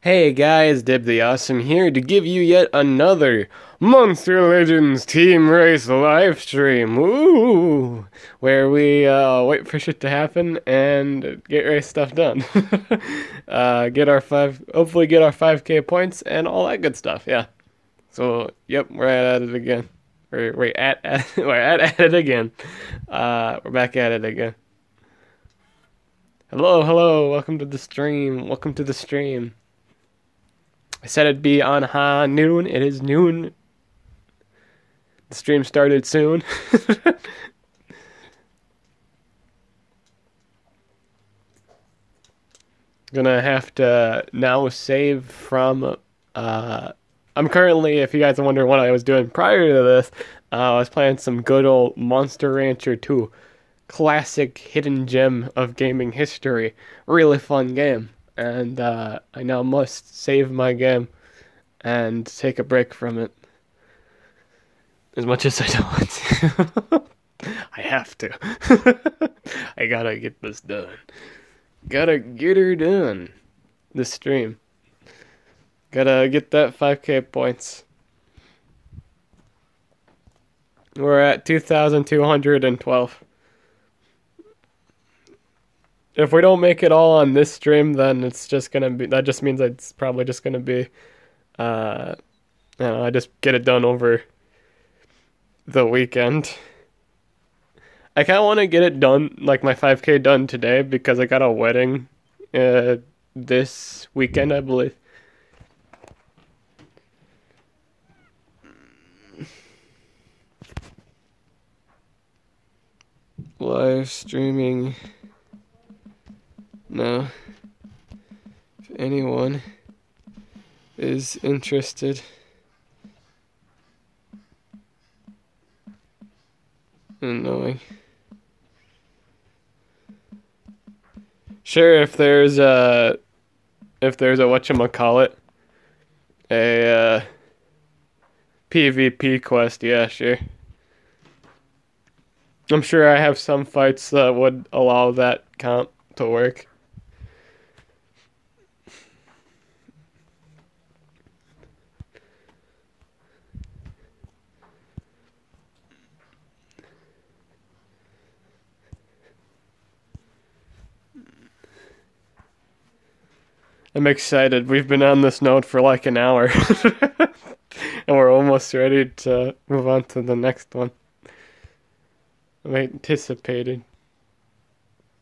Hey guys, Dib the Awesome here to give you yet another Monster Legends Team Race live stream. Woo! Where we wait for shit to happen and get race stuff done. Hopefully get our 5K points and all that good stuff. Yeah. So, yep, we're at it again. We're at it again. We're back at it again. Hello, welcome to the stream. Welcome to the stream. I said it'd be on high noon. It is noon. The stream started soon. Gonna have to now save from. I'm currently, if you guys are wondering what I was doing prior to this, I was playing some good old Monster Rancher 2. Classic hidden gem of gaming history. Really fun game. And I now must save my game and take a break from it. As much as I don't want to. I have to. I gotta get this done. Gotta get her done. This stream. Gotta get that 5K points. We're at 2,212. If we don't make it all on this stream, then it's just gonna be. That just means it's probably just gonna be. I don't know, I just get it done over the weekend. I kind of want to get it done, like my 5K done today, because I got a wedding this weekend, I believe. Live streaming. No. If anyone is interested. In knowing. Sure, if there's a whatchamacallit, a PvP quest, yeah, sure. I'm sure I have some fights that would allow that comp to work. I'm excited. We've been on this node for like an hour. And we're almost ready to move on to the next one. I'm anticipating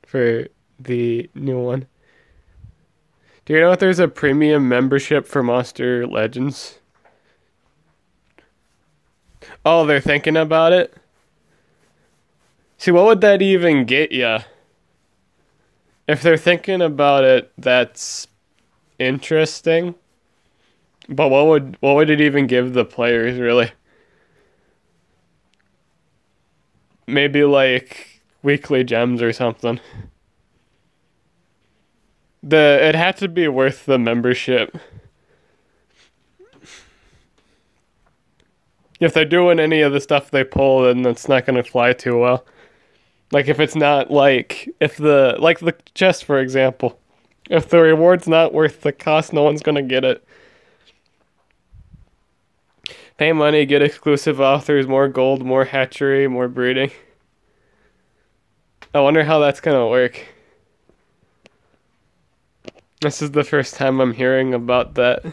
for the new one. Do you know if there's a premium membership for Monster Legends? Oh, they're thinking about it? See, what would that even get ya? If they're thinking about it, that's interesting. But what would it even give the players, really? Maybe like weekly gems or something. It had to be worth the membership. If they're doing any of the stuff they pull, then it's not gonna fly too well. Like if it's not like the chest, for example. If the reward's not worth the cost, no one's gonna get it. Pay money, get exclusive authors, more gold, more hatchery, more breeding. I wonder how that's gonna work. This is the first time I'm hearing about that.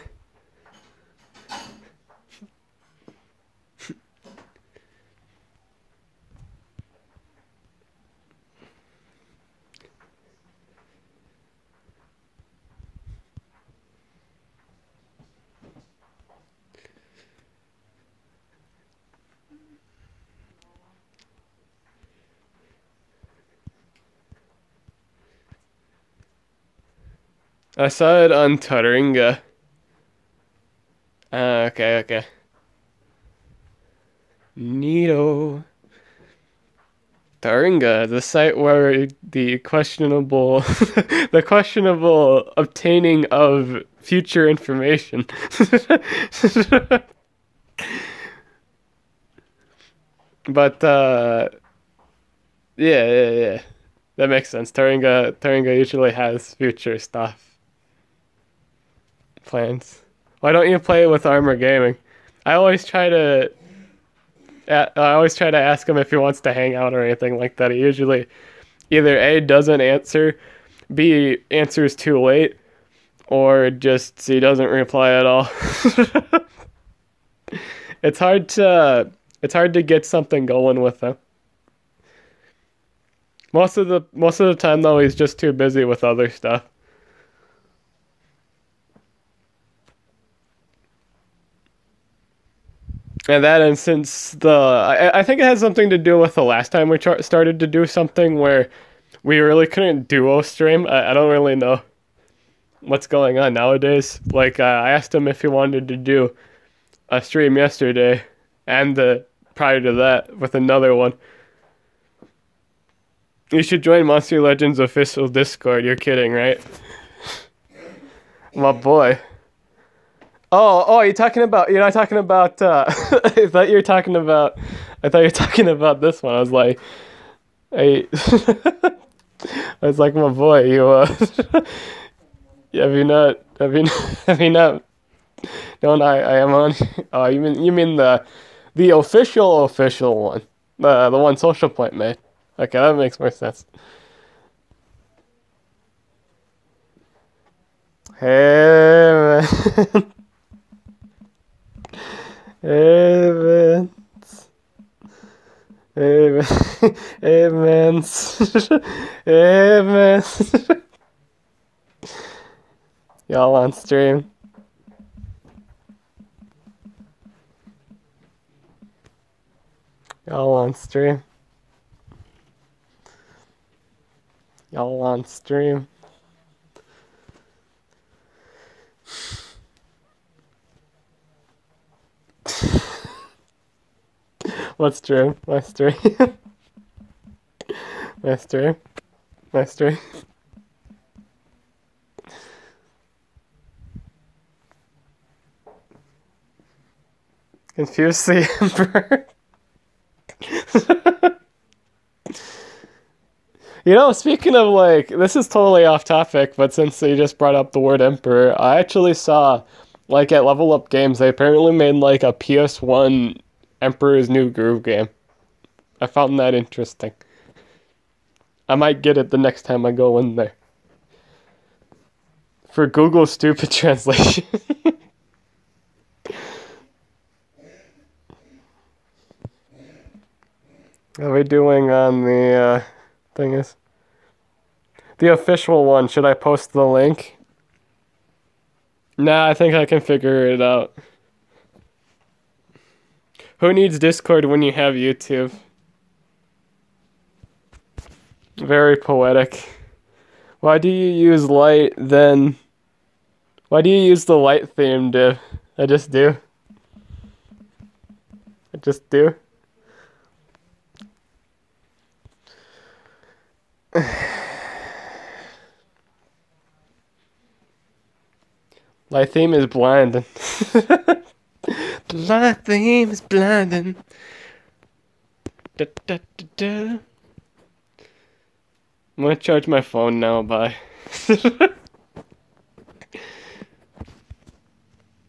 I saw it on Taringa. Okay. Neato. Taringa, the site where the questionable obtaining of future information. But yeah. That makes sense. Taringa usually has future stuff. plans. Why don't you play with Armor Gaming? I always try to ask him if he wants to hang out or anything like that. He usually either A, doesn't answer, B, answers too late, or just he doesn't reply at all. It's hard to get something going with him. Most of the time though, he's just too busy with other stuff. In that instance, I think it has something to do with the last time we started to do something where we really couldn't duo stream. I don't really know what's going on nowadays. Like, I asked him if he wanted to do a stream yesterday and prior to that with another one. You should join Monster Legends official Discord. You're kidding, right? My boy. Oh, you're not talking about, I thought you were talking about this one. I was like, I was like, my boy, have you not, don't I am on, oh, you mean the official one, the one Social Point made. Okay, that makes more sense. Hey, man. Evans. Y'all on stream. Y'all on stream. Y'all on stream. What stream? My stream. My stream. My stream. Confuse the Emperor. You know, speaking of, like, this is totally off topic, but since you just brought up the word Emperor, I actually saw, like, at Level Up Games, they apparently made, like, a PS1 Emperor's New Groove game. I found that interesting. I might get it the next time I go in there. For Google's stupid translation. What are we doing on the thing is? The official one, should I post the link? Nah, I think I can figure it out. Who needs Discord when you have YouTube? Very poetic. Why do you use light then? Why do you use the light theme, Div? I just do. I just do. Light theme is blinding. The light theme is blinding. Da, da, da, da. I'm gonna charge my phone now, bye. I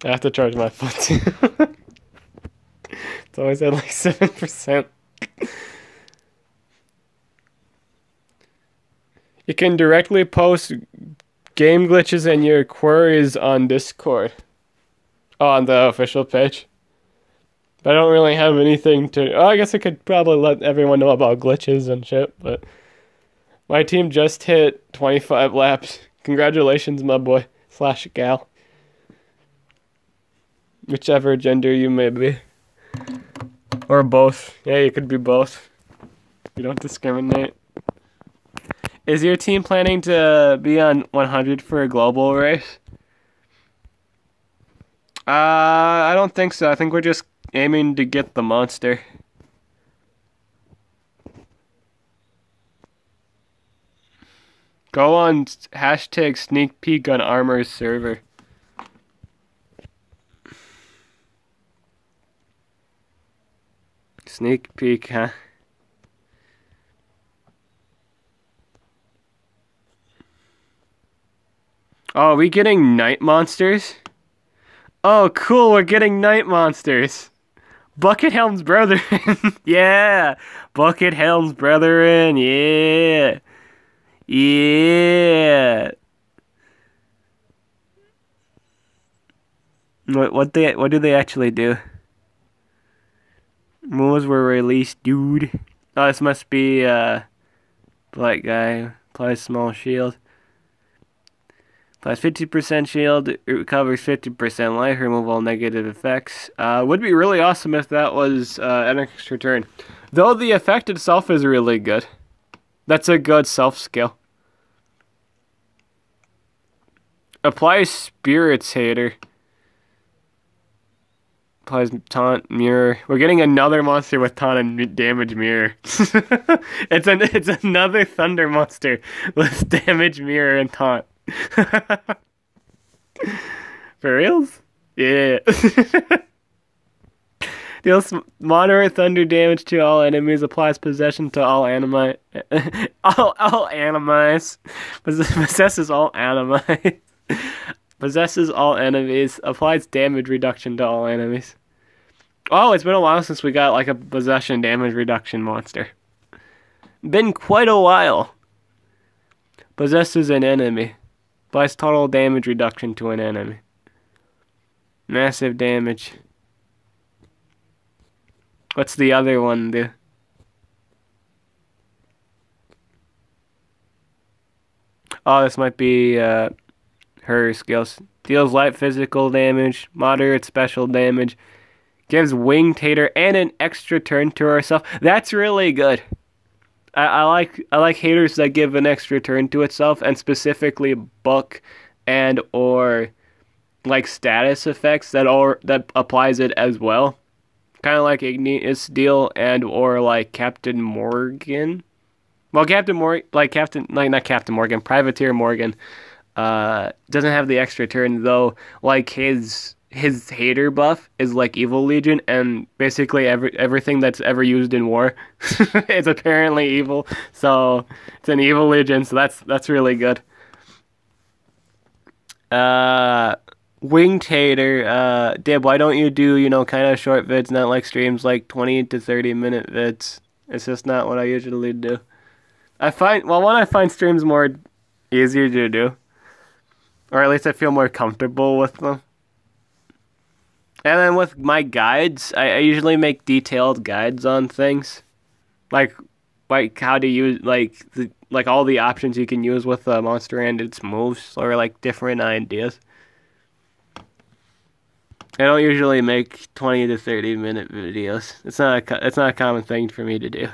have to charge my phone too. It's always at like 7%. You can directly post game glitches and your queries on Discord. Oh, on the official page. But I don't really have anything to... Oh, I guess I could probably let everyone know about glitches and shit, but... My team just hit 25 laps. Congratulations, my boy. / gal. Whichever gender you may be. Or both. Yeah, you could be both. You don't discriminate. Is your team planning to be on 100 for a global race? I don't think so. I think we're just aiming to get the monster. Go on hashtag sneak peek on Armor's server. Sneak peek, huh? Oh, are we getting night monsters? Oh, cool, we're getting night monsters. Bucket Helm's Brethren. Yeah. Bucket Helm's Brethren. Yeah. Yeah. What do they actually do? Moves were released, dude. Oh, this must be black guy. Applies small shield. Applies 50% shield. It recovers 50% life. Remove all negative effects. Would be really awesome if that was an extra turn. Though the effect itself is really good. That's a good self skill. Applies Spirits Hater. Applies Taunt Mirror. We're getting another monster with Taunt and Damage Mirror. It's another Thunder monster with Damage Mirror and Taunt. For reals? Yeah. Deals moderate thunder damage to all enemies. Applies possession to all animi. all animais. Possesses all animais. Possesses all enemies. Applies damage reduction to all enemies. Oh, it's been a while since we got like a possession damage reduction monster. Been quite a while. Possesses an enemy. Applies total damage reduction to an enemy. Massive damage. What's the other one do? Oh, this might be her skills. Deals light physical damage, moderate special damage, gives Winged Hater and an extra turn to herself. That's really good. I like haters that give an extra turn to itself, and specifically buck and or like status effects that applies it as well. Kind of like Igneous Deal and or like Captain Morgan. Well, not Captain Morgan, Privateer Morgan doesn't have the extra turn, though. Like his hater buff is like Evil Legion, and basically everything that's ever used in war is apparently evil. So it's an Evil Legion, so that's really good. Winged Hater, Dib, why don't you do, kind of short vids, not like streams, like 20 to 30 minute vids? It's just not what I usually do. I find streams more easier to do. Or at least I feel more comfortable with them. And then with my guides, I usually make detailed guides on things. Like how to use, like all the options you can use with the monster and its moves, or like different ideas. I don't usually make 20 to 30 minute videos. It's not a common thing for me to do.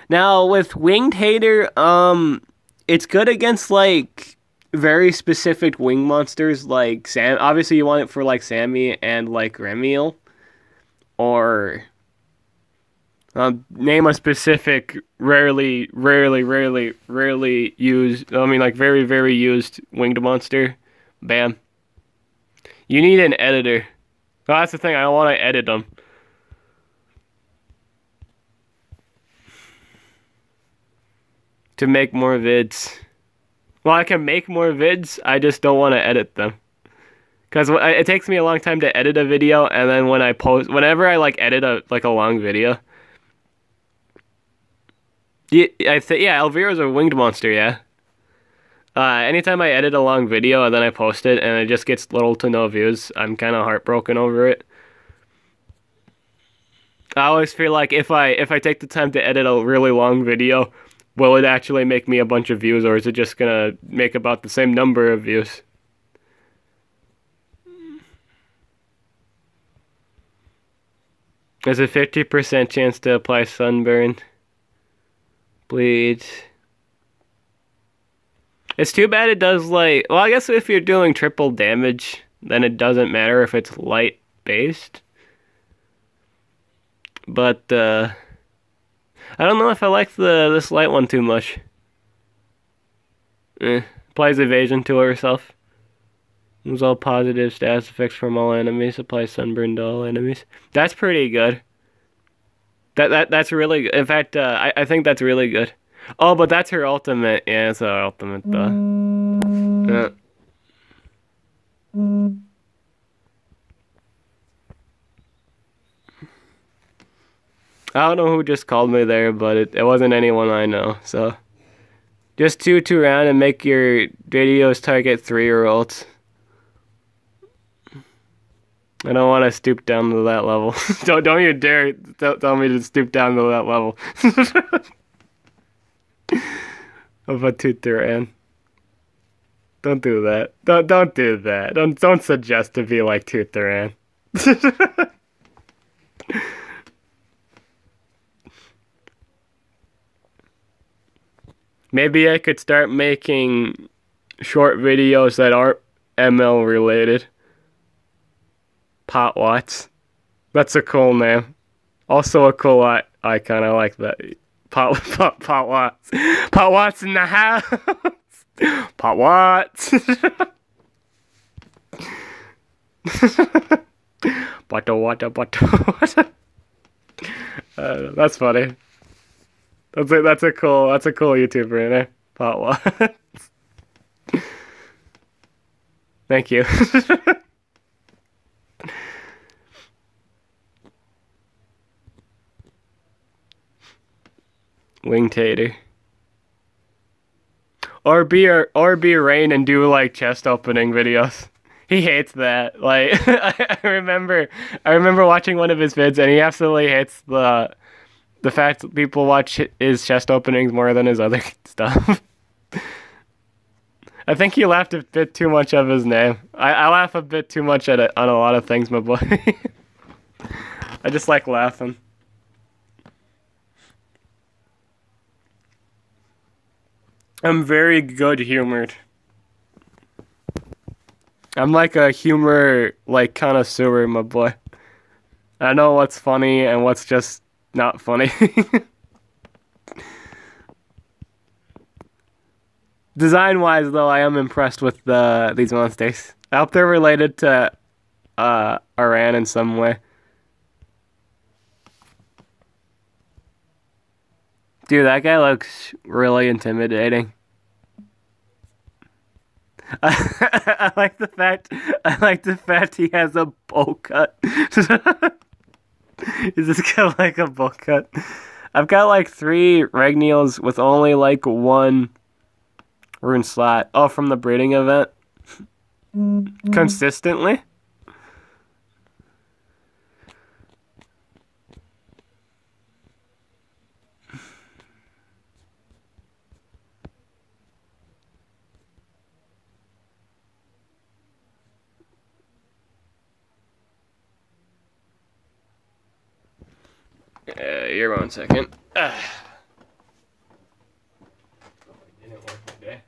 Now with Winged Hater, it's good against like very specific wing monsters like Sam. Obviously you want it for like Sammy and like Remiel, or name a specific rarely used. I mean, like very, very used winged monster. Bam. You need an editor. Oh, that's the thing. I don't want to edit them. To make more vids. Well, I can make more vids. I just don't want to edit them. Because it takes me a long time to edit a video, and then whenever I like edit a long video. Yeah, Elvira's a winged monster, yeah. Anytime I edit a long video and then I post it and it just gets little to no views, I'm kind of heartbroken over it. I always feel like if I take the time to edit a really long video, will it actually make me a bunch of views, or is it just gonna make about the same number of views? There's a 50% chance to apply sunburn. Bleed. It's too bad it does well, I guess if you're doing triple damage, then it doesn't matter if it's light based. But I don't know if I like this light one too much. Applies evasion to herself. Moves all positive status effects from all enemies. Applies sunburn to all enemies. That's pretty good. That's really good. In fact, I think that's really good. Oh, but that's her ultimate. Yeah, it's her ultimate though. Yeah. I don't know who just called me there, but it wasn't anyone I know, so. Just toot around and make your videos target 3-year-olds. I don't want to stoop down to that level. Don't you dare tell me to stoop down to that level. Of a toot around. Don't do that. Don't do that. Don't suggest to be like Toot Around. Maybe I could start making short videos that aren't ML related. Pot Watts. That's a cool name. Also a cool icon. I like that. Pot Watts. Pot Watts in the house. Pot Watts. Butter. That's funny. That's a cool YouTuber, isn't it? Pot Watts. Thank you. Wing Tater. Or be Rain and do like chest opening videos. He hates that. Like I remember watching one of his vids and he absolutely hates the fact that people watch his chest openings more than his other stuff. I think he laughed a bit too much of his name. I laugh a bit too much on a lot of things, my boy. I just like laughing. I'm very good-humored. I'm like a humor connoisseur, my boy. I know what's funny and what's just not funny. Design-wise, though, I am impressed with these monsters. I hope they're related to Aran in some way. Dude, that guy looks really intimidating. I like the fact he has a bowl cut. Is this guy like a bowl cut? I've got like 3 Regnials with only like 1 rune slot. Oh, from the breeding event? Consistently? Here, 1 second. Didn't work today.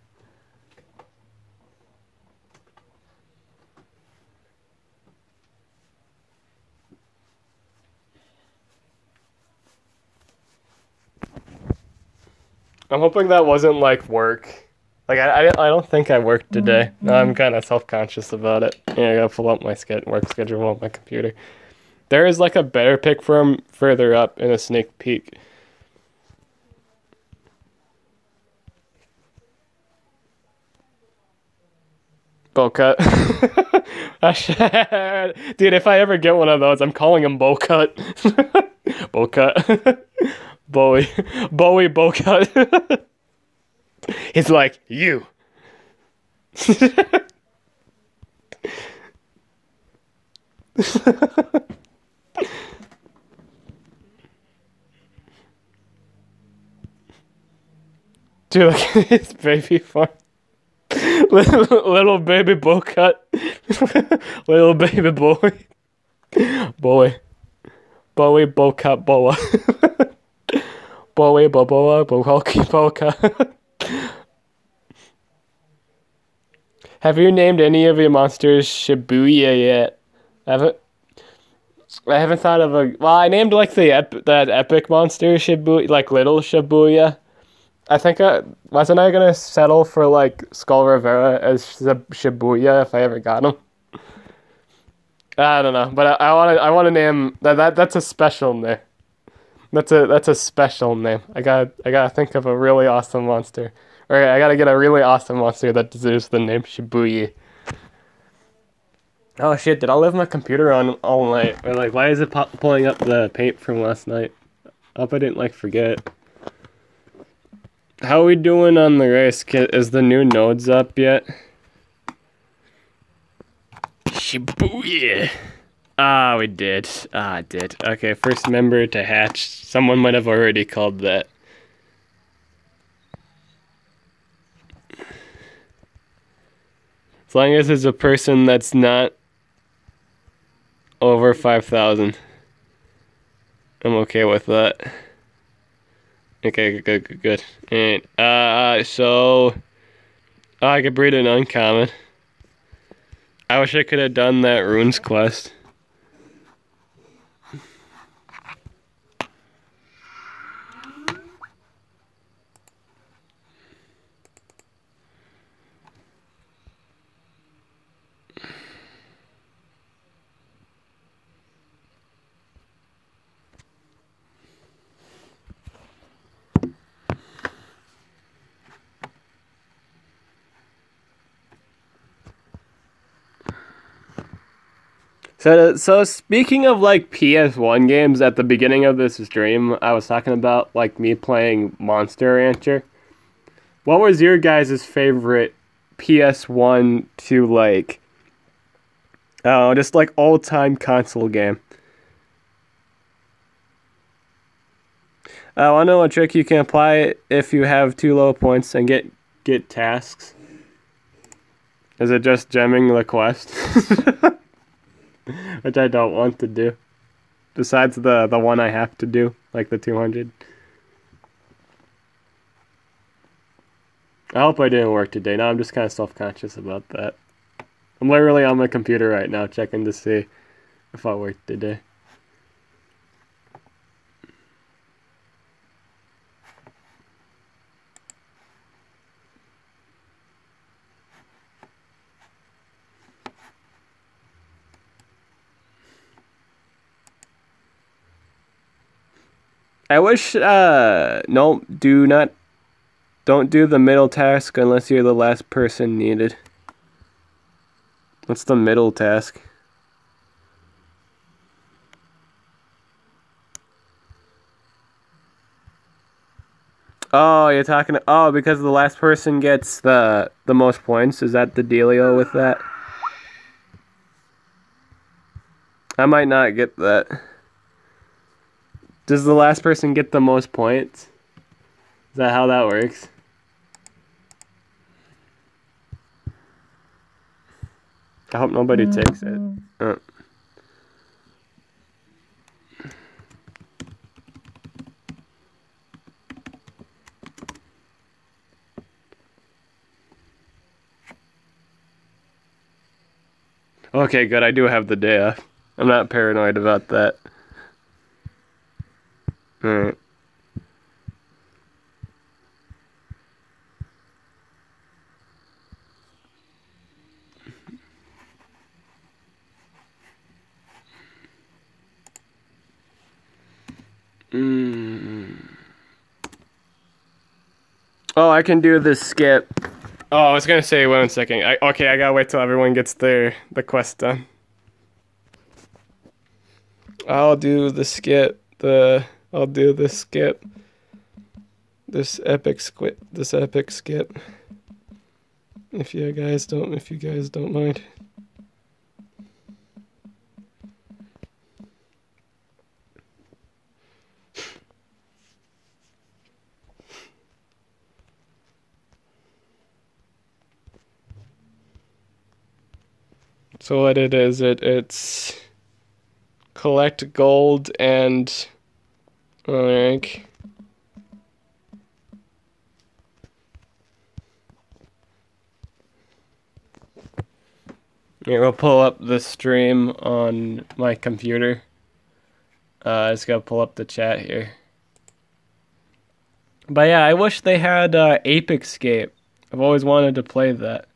I'm hoping that wasn't like work. Like I don't think I worked today. I'm kind of self-conscious about it. Yeah, I gotta pull up my work schedule on my computer. There is like a better pick for him further up in a sneak peek. Bowl cut. Dude, if I ever get one of those, I'm calling him bowl cut. Bowl cut. Bowie bowl cut. He's like, you. Dude, look at his baby farm. Little baby bowl cut. Little baby boy. Bowie bowl cut boa. Bowie boa bowl cut. Have you named any of your monsters Shibuya yet? I haven't thought of a. Well, I named like that epic monster Shibuya, like little Shibuya. I think wasn't I gonna settle for like Skull Rivera as Shibuya if I ever got him. I don't know, but I want to name that's a special name. That's a special name. I gotta think of a really awesome monster. Or I gotta get a really awesome monster that deserves the name Shibuya. Oh shit, did I leave my computer on all night? Or like, why is it pulling up the paint from last night? Hope I didn't, like, forget. How are we doing on the race? Is the new nodes up yet? Shibuya! Ah, we did. Ah, I did. Okay, first member to hatch. Someone might have already called that. As long as it's a person that's not over 5,000. I'm okay with that. Okay, good. And, so... Oh, I could breed an uncommon. I wish I could have done that runes quest. So speaking of like PS1 games, at the beginning of this stream, I was talking about like me playing Monster Rancher. What was your guys' favorite PS1 to like, oh, just like all-time console game? I know a trick you can apply if you have too low points and get tasks. Is it just gemming the quest? Which I don't want to do. Besides the one I have to do, like the 200. I hope I didn't work today. Now I'm just kind of self-conscious about that. I'm literally on my computer right now checking to see if I worked today. I wish, no, don't do the middle task unless you're the last person needed. What's the middle task? Oh, you're talking, oh, because the last person gets the most points? Is that the dealio with that? I might not get that. Does the last person get the most points? Is that how that works? I hope nobody takes it. Okay, good. I do have the day off. I'm not paranoid about that. Alright. Oh, I can do the skip. Oh, I was gonna say 1 second. Okay, I gotta wait till everyone gets the quest done. I'll do the skip. I'll do the skip. This epic skip. If you guys don't mind. So what it is, it's collect gold and rank. Here, we'll pull up the stream on my computer. I just gotta pull up the chat here. But yeah, I wish they had Ape Escape. I've always wanted to play that.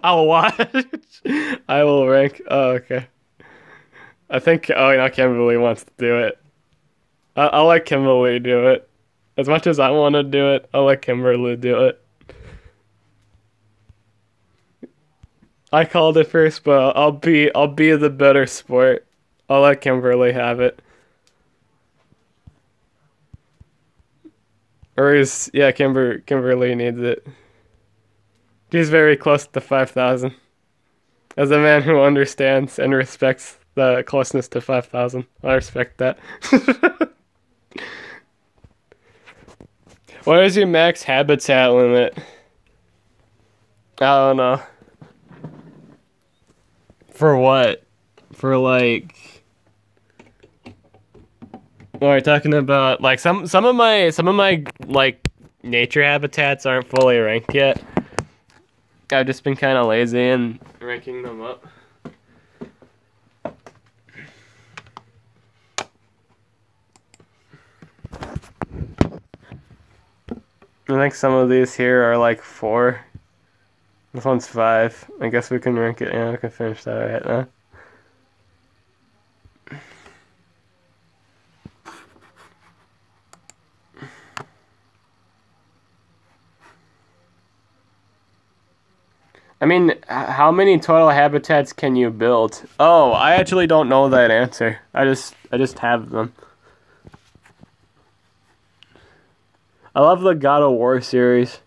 I'll watch. I will rank. Oh, okay. I think. Oh, now Kimberly wants to do it. I'll let Kimberly do it. As much as I want to do it, I'll let Kimberly do it. I called it first, but I'll be the better sport. I'll let Kimberly have it. Or is yeah, Kimberly needs it. She's very close to 5,000. As a man who understands and respects the closeness to 5,000, I respect that. What is your max habitat limit? I don't know. For what? For like, well, we're talking about like some of my like nature habitats aren't fully ranked yet. I've just been kind of lazy and ranking them up. I think some of these here are like 4. This one's 5. I guess we can rank it. Yeah, we can finish that right now. I mean, how many total habitats can you build? Oh, I actually don't know that answer. I just have them. I love the God of War series.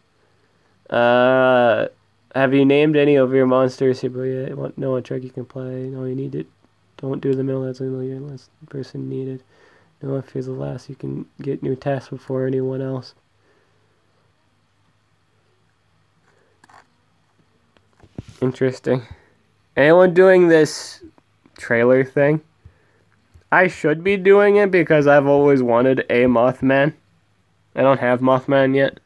Have you named any of your monsters? You know what trick you can play. No, you need it. Don't do the middle. That's only your last person needed. No, if he's the last, you can get new tasks before anyone else. Interesting. Anyone doing this trailer thing? I should be doing it because I've always wanted a Mothman. I don't have Mothman yet.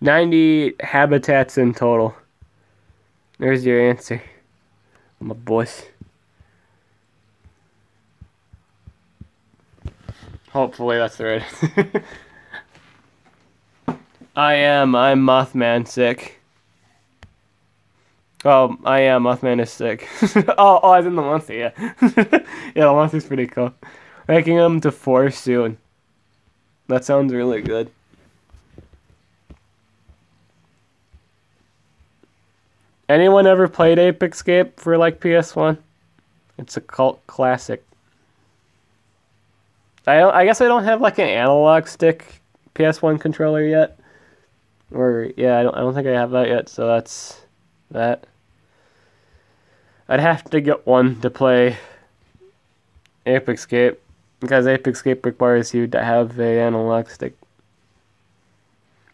90 habitats in total. There's your answer, my boys. Hopefully that's the right. I'm Mothman sick. Oh, I am. Mothman is sick. oh, I was in the monster, yeah. Yeah, the monster's pretty cool. Ranking him to 4 soon. That sounds really good. Anyone ever played Ape Escape for like PS1? It's a cult classic. I guess I don't have like an analog stick PS1 controller yet. Or yeah, I don't think I have that yet, so that's that. I'd have to get one to play Ape Escape because Ape Escape requires you to have a analog stick.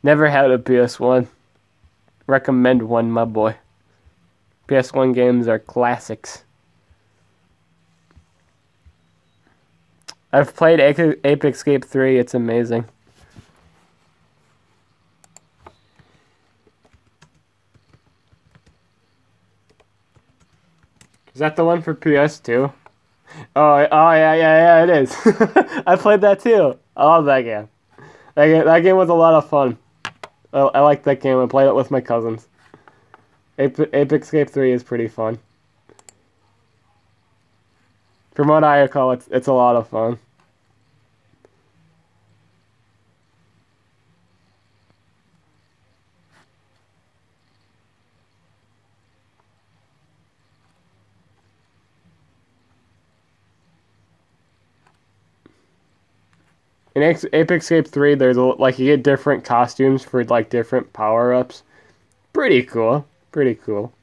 Never had a PS1. Recommend one, my boy. PS1 games are classics. I've played Ape Escape 3. It's amazing. Is that the one for PS2? Oh, yeah, it is. I played that too. I love that game. That game was a lot of fun. I liked that game. I played it with my cousins. Ape Escape 3 is pretty fun. From what I recall, it's a lot of fun. In Ape Escape 3, there's like you get different costumes for like different power-ups. Pretty cool. Pretty cool.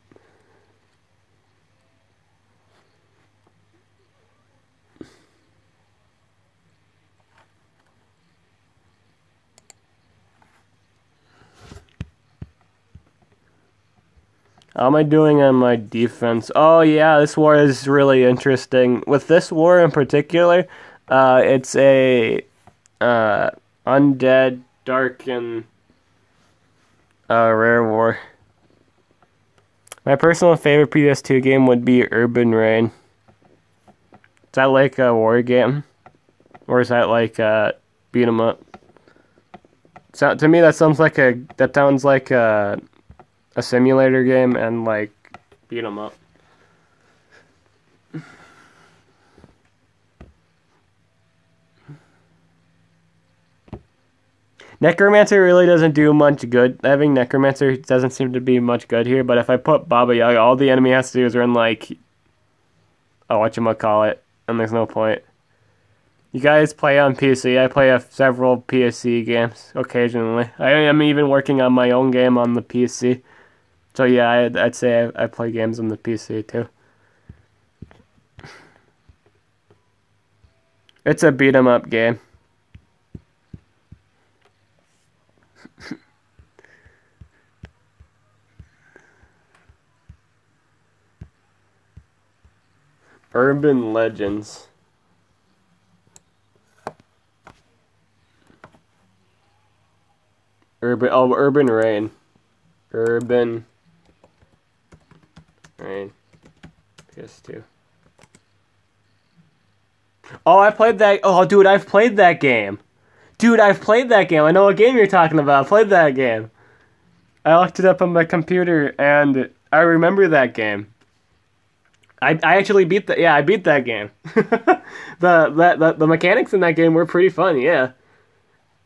How am I doing on my defense? Oh yeah, this war is really interesting. With this war in particular, it's a undead, dark, and rare war. My personal favorite PS2 game would be Urban Reign. Is that like a war game? Or is that like beat 'em up? So, to me that sounds like a a simulator game and like beat them up. Necromancer really doesn't do much good. Having Necromancer doesn't seem to be much good here, but if I put Baba Yaga, all the enemy has to do is run like, oh, whatchamacallit, and there's no point. You guys play on PC. I play several PSC games occasionally. I am even working on my own game on the PC. So yeah, I'd say I play games on the PC too. It's a beat 'em up game. Urban Legends. Urban Rain. Urban Rain. PS2. Oh, I played that. Oh, dude, I've played that game. Dude, I've played that game. I know what game you're talking about. I played that game. I looked it up on my computer, and I remember that game. I actually beat that. Yeah, I beat that game. The mechanics in that game were pretty fun. Yeah,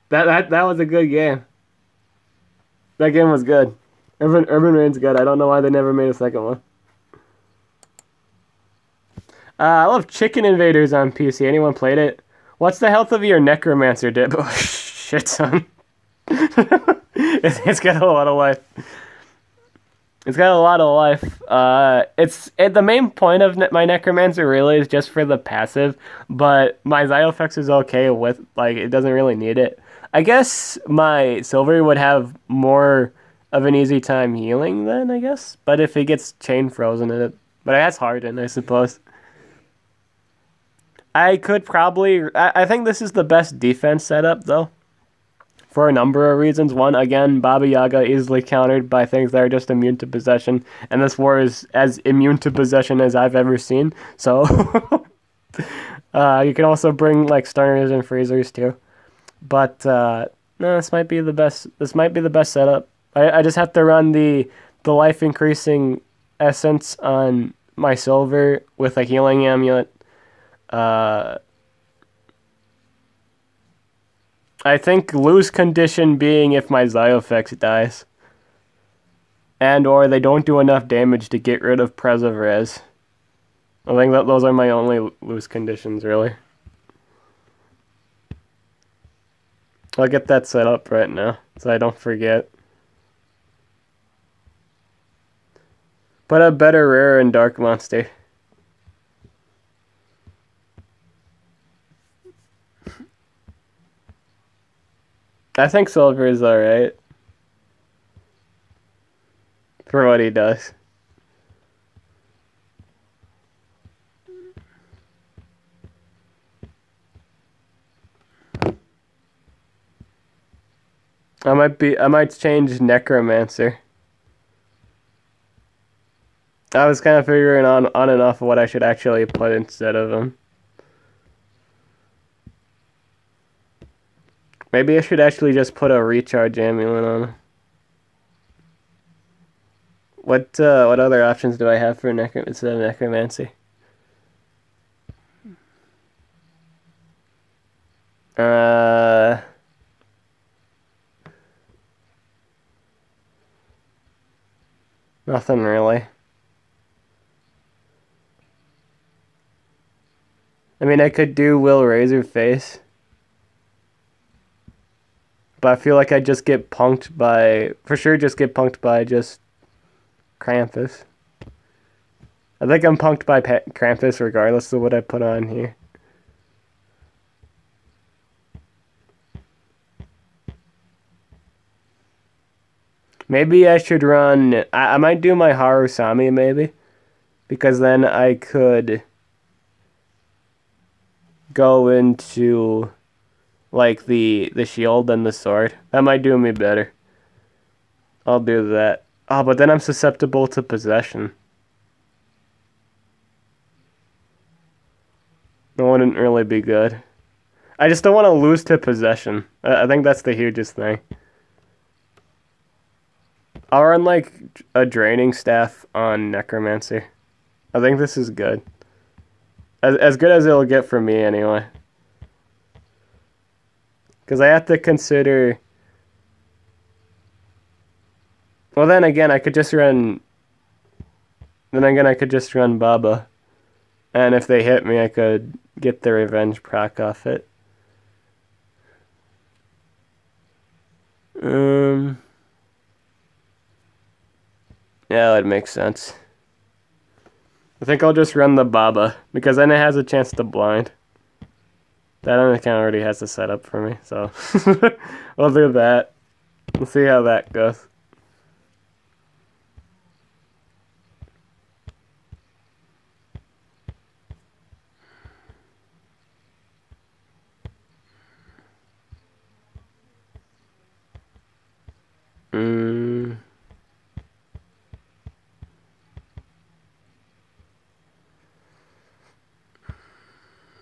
that was a good game. That game was good. Urban Rain's good. I don't know why they never made a second one. I love Chicken Invaders on PC. Anyone played it? What's the health of your Necromancer dip? Oh, shit, son. It's got a lot of life. It's got a lot of life. The main point of my Necromancer really is just for the passive, but my Zyofex is okay with, like, it doesn't really need it. I guess my Silver would have more of an easy time healing then, I guess. But if it gets chain frozen in it. But that's Harden, I suppose. I could probably... I think this is the best defense setup, though. For a number of reasons. One, again, Baba Yaga easily countered by things that are just immune to possession. And this war is as immune to possession as I've ever seen. So, you can also bring, like, stunners and freezers, too. But, no, this might be the best. This might be the best setup. I just have to run the life-increasing essence on my Silver with a healing amulet. I think lose condition being if my Zyofex dies. And or they don't do enough damage to get rid of Pres of Res. I think that those are my only lose conditions, really. I'll get that set up right now, so I don't forget. Put a better rare and dark monster. I think Silver is alright. For what he does. I might change Necromancer. I was kind of figuring on and off what I should actually put instead of him. Maybe I should actually just put a recharge amulet on him. What other options do I have for instead of Necromancy? Nothing really. I mean, I could do Will Razorface. But I feel like I'd just get punked by... For sure just get punked by just Krampus. I think I'm punked by Krampus regardless of what I put on here. Maybe I should run... I might do my Harusami, maybe. Because then I could go into... like the shield and the sword. That might do me better. I'll do that. Oh, but then I'm susceptible to possession. That wouldn't really be good. I just don't want to lose to possession. I think that's the hugest thing. I'll run like a draining staff on necromancy. I think this is good. As good as it'll get for me anyway. Because I have to consider. Well, then again, I could just run. Then again, I could just run Baba. And if they hit me, I could get the revenge proc off it. Yeah, that makes sense. I think I'll just run the Baba, because then it has a chance to blind. That account already has the setup for me, so we'll do that. We'll see how that goes.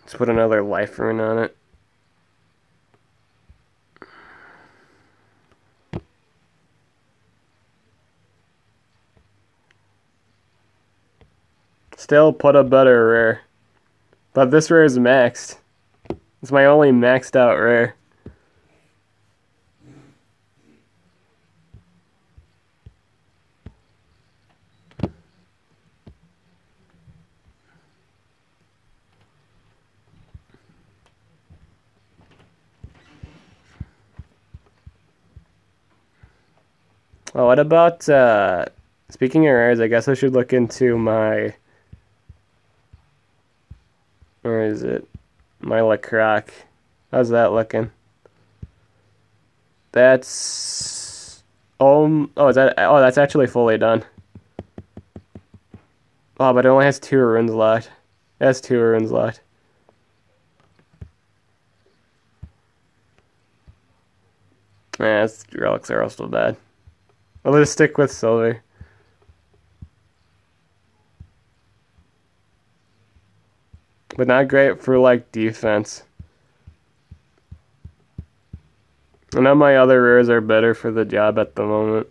Let's put another life rune on it. Still put a better rare. But this rare is maxed. It's my only maxed out rare. Oh, what about, speaking of rares, I guess I should look into my, where is it? My Lacroc. How's that looking? That's, oh, that's actually fully done. Oh, but it only has 2 runes left. It has 2 runes left. Yeah, relics are also bad. I'll just stick with silver. But not great for, like, defense. I know my other rares are better for the job at the moment.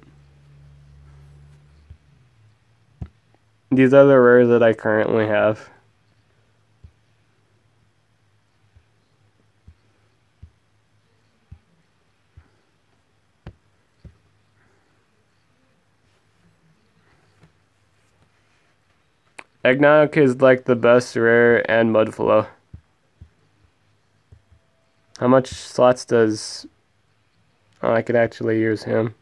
These are the rares that I currently have. Eggnog is like the best rare and Mudflow. How much slots does... Oh, I could actually use him.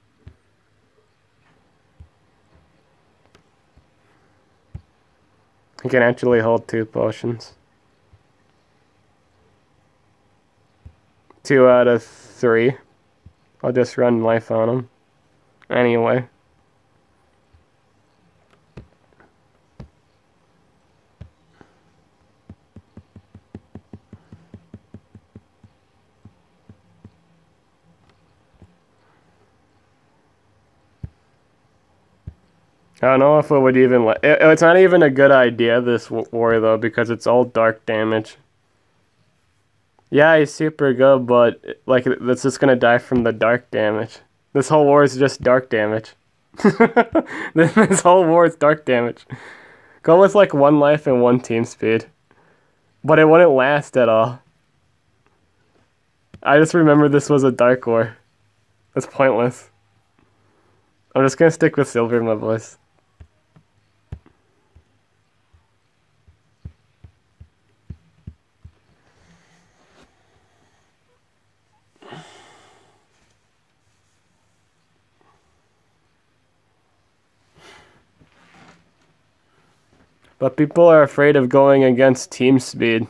He can actually hold 2 potions. 2 out of 3. I'll just run life on him. Anyway. I don't know if it would even it's not even a good idea, this war, though, because it's all dark damage. Yeah, he's super good, but, like, it's just gonna die from the dark damage. This whole war is just dark damage. This whole war is dark damage. Go with, like, 1 life and 1 team speed. But it wouldn't last at all. I just remember this was a dark war. That's pointless. I'm just gonna stick with silver, my boys. But people are afraid of going against team speed.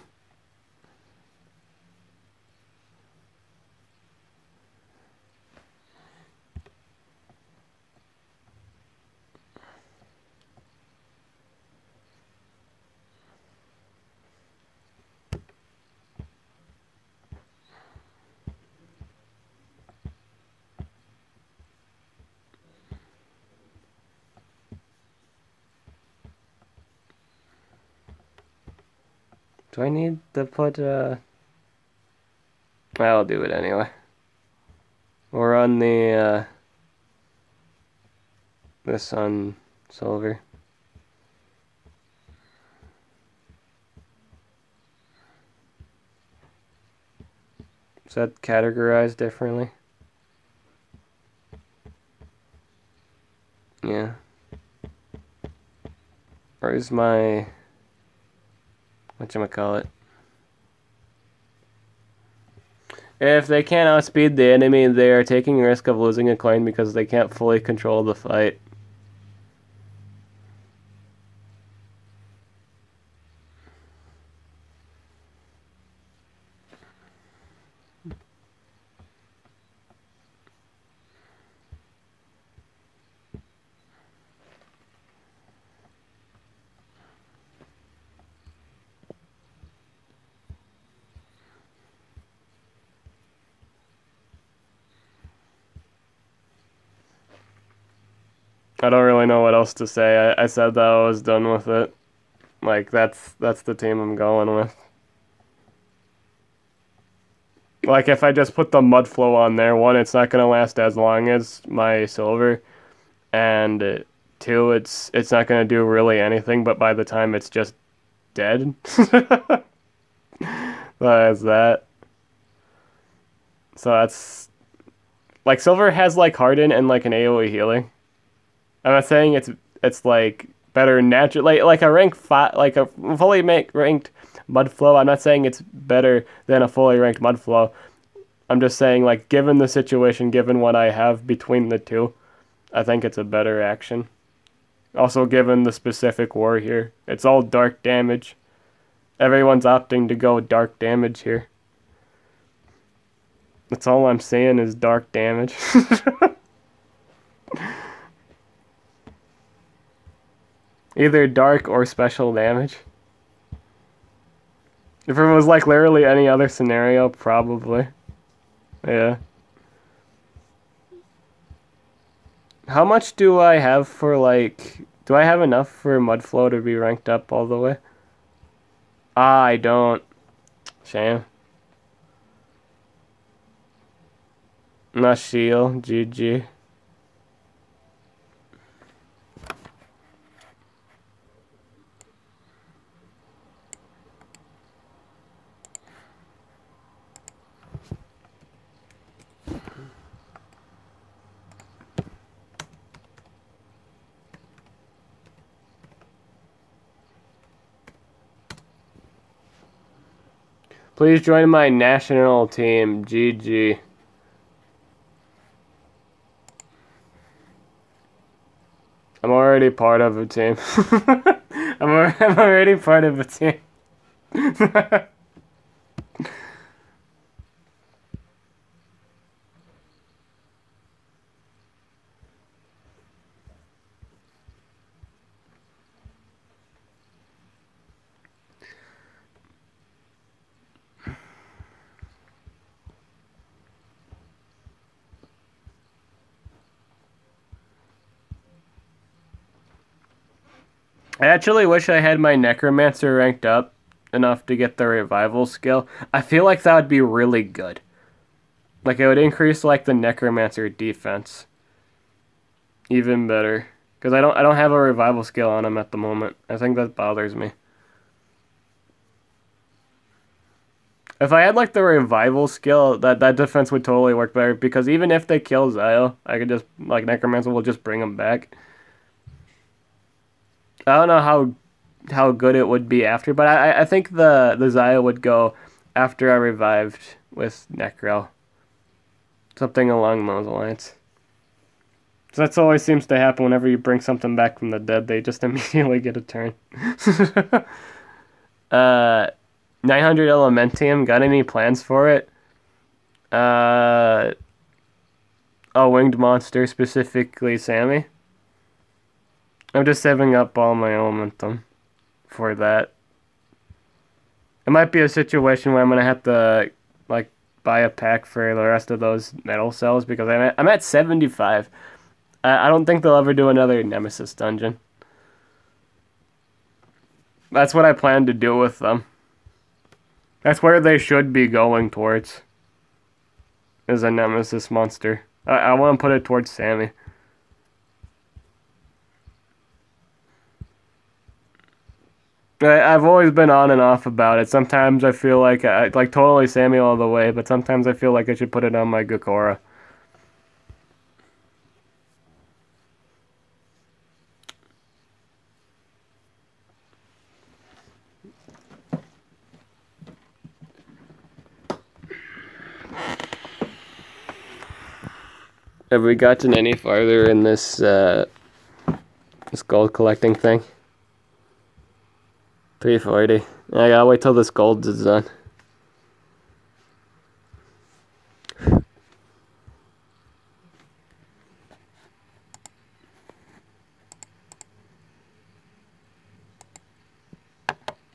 Do I need to put, I'll do it anyway. We're on the, this on silver. Is that categorized differently? Yeah. Where's my... whatchamacallit? If they can't outspeed the enemy, they are taking a risk of losing a coin because they can't fully control the fight. I don't really know what else to say. I said that I was done with it. Like, that's the team I'm going with. Like, if I just put the Mudflow on there, one, it's not gonna last as long as my silver, and two, it's not gonna do really anything. But by the time it's just dead, that's that. So that's like silver has like Harden and like an AoE healing. I'm not saying it's like better natural like a rank 5 like a fully ranked Mudflow. I'm not saying it's better than a fully ranked Mudflow. I'm just saying like given the situation, given what I have between the two, I think it's a better action. Also given the specific war here. It's all dark damage. Everyone's opting to go dark damage here. That's all I'm saying is dark damage. Either dark or special damage. If it was like literally any other scenario, probably. Yeah. How much do I have for like... Do I have enough for Mudflow to be ranked up all the way? Ah, I don't. Shame. Not shield. GG. Please join my national team. GG. I'm already part of a team. I'm already part of a team. I actually wish I had my Necromancer ranked up enough to get the revival skill. I feel like that would be really good. Like it would increase like the Necromancer defense even better. Because I don't have a revival skill on him at the moment. I think that bothers me. If I had like the revival skill, that defense would totally work better. Because even if they kill Zio, I could just like Necromancer will just bring him back. I don't know how good it would be after, but I think the Zio would go after I revived with Necro. Something along those lines. So that's always seems to happen whenever you bring something back from the dead, they just immediately get a turn. 900 Elementium, got any plans for it? A winged monster, specifically Sammy. I'm just saving up all my Elementum for that. It might be a situation where I'm going to have to, like, buy a pack for the rest of those metal cells, because I'm at 75. I don't think they'll ever do another Nemesis dungeon. That's what I plan to do with them. That's where they should be going towards. Is a Nemesis monster. I want to put it towards Sammy. I've always been on and off about it. Sometimes I feel like I like totally Sammy all the way, but sometimes I feel like I should put it on my Gakora. Have we gotten any farther in this this gold collecting thing? 340. I gotta wait till this gold is done.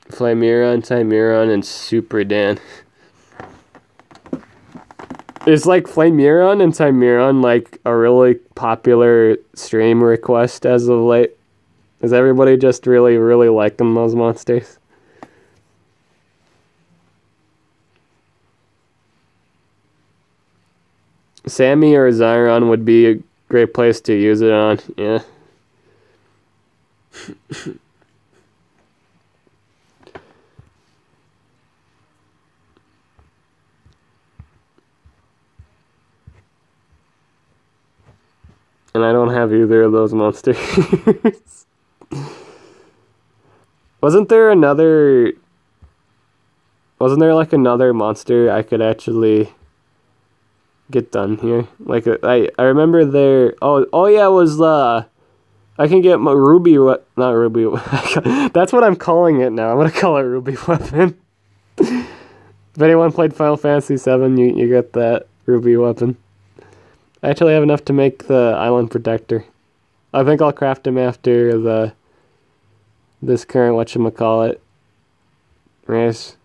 Flameuron, Timeuron, and Super Dan. Is like Flameuron and Timeuron like a really popular stream request as of late? Is everybody just really, really liking those monsters? Sammy or Zyron would be a great place to use it on, yeah. And I don't have either of those monsters. Wasn't there like another monster I could actually get done here? Like I remember there. Oh yeah, it was I can get my Ruby. Not Ruby. That's what I'm calling it now. I'm gonna call it Ruby Weapon. If anyone played Final Fantasy VII, you get that Ruby Weapon. I actually have enough to make the Island Protector. I think I'll craft him after this current whatchamacallit race.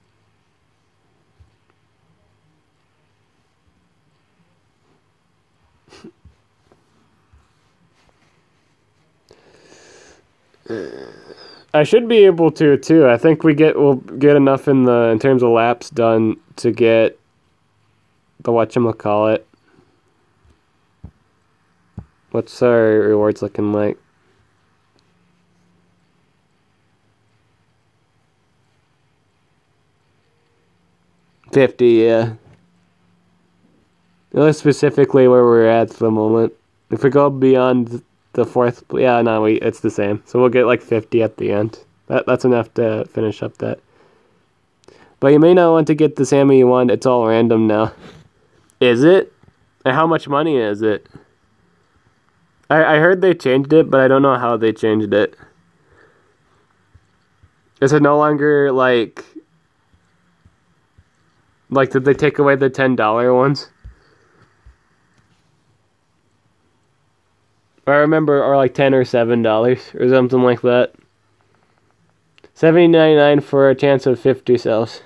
I should be able to too. I think we'll get enough in terms of laps done to get the whatchamacallit. What's our rewards looking like? $50, yeah. That's specifically where we're at the moment. If we go beyond the fourth, yeah, no, it's the same. So we'll get like 50 at the end. That's enough to finish up that. But you may not want to get the Sammy you want. It's all random now. Is it? And how much money is it? I heard they changed it, but I don't know how they changed it. Is it no longer like did they take away the $10 ones? I remember, or like $10 or $7 or something like that. $70.99 for a chance of 50 cells.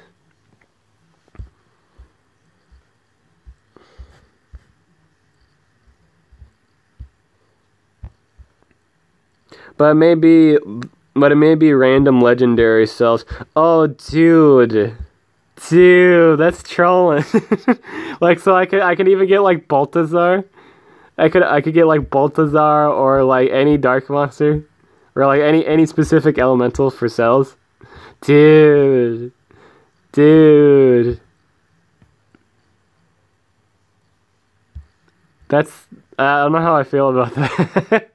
But it may be random legendary cells. Oh, dude, that's trolling. Like, so I could even get like Balthazar. I could get like Balthazar or like any dark monster, or like any specific elemental for cells. Dude. That's I don't know how I feel about that.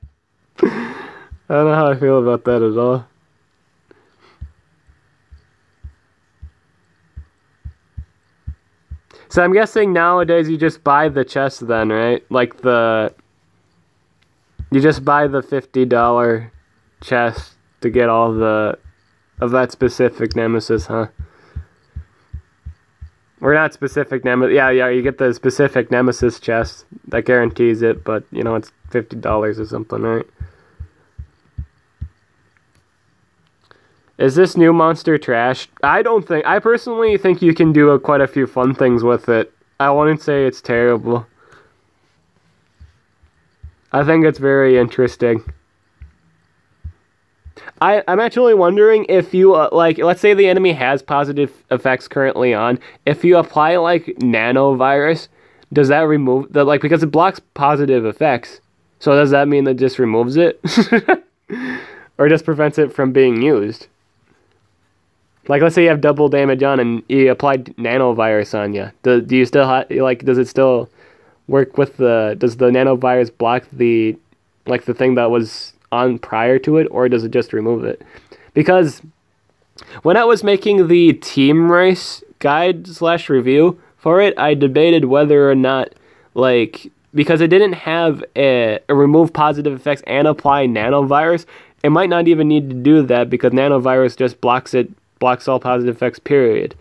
I don't know how I feel about that at all. So I'm guessing nowadays you just buy the chest then, right? Like you just buy the $50 chest to get all of that specific nemesis, huh? Or not specific nemesis. Yeah, you get the specific nemesis chest that guarantees it, but it's $50 or something, right? Is this new monster trash? I personally think you can do quite a few fun things with it. I wouldn't say it's terrible. I think it's very interesting. I'm actually wondering if you, let's say the enemy has positive effects currently on. If you apply, nanovirus, does that remove, because it blocks positive effects. So does that mean that just removes it? Or just prevents it from being used? Like, let's say you have double damage on and you applied nanovirus on you. Do you still like? Does it still work with the? Does the nanovirus block the, like the thing that was on prior to it, or does it just remove it? Because when I was making the team race guide slash review for it, I debated whether or not, like, because it didn't have a remove positive effects and apply nanovirus, it might not even need to do that because nanovirus just blocks all positive effects, period.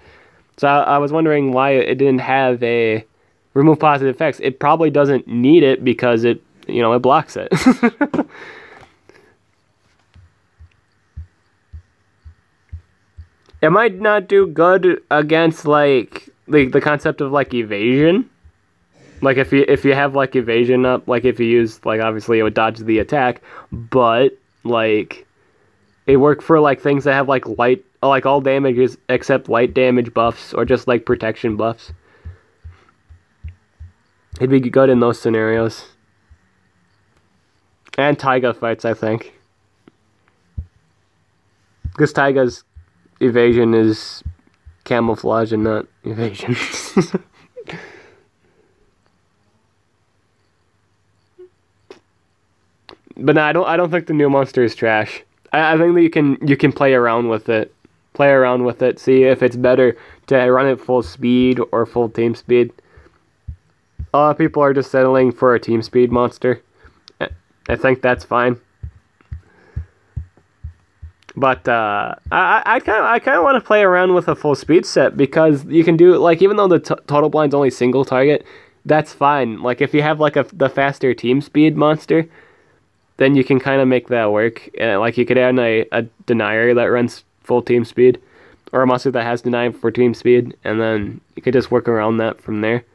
So I was wondering why it didn't have a remove positive effects. It probably doesn't need it because it blocks it. It might not do good against like the concept of like evasion. Like if you have like evasion up, like if you use like obviously it would dodge the attack, but like it worked for like things that have like light, like all damages except light damage buffs or just like protection buffs. It'd be good in those scenarios. And Taiga fights, I think. Because Taiga's evasion is camouflage and not evasion. But no, I don't think the new monster is trash. I think that you can play around with it. Play around with it, see if it's better to run it full speed or full team speed. A lot of people are just settling for a team speed monster. I think that's fine. But I kind of want to play around with a full speed set because you can do like even though the total blind's only single target, that's fine. Like if you have like the faster team speed monster, then you can kind of make that work. Like you could add a denier that runs full team speed, or a monster that has deny for team speed, and then you could just work around that from there.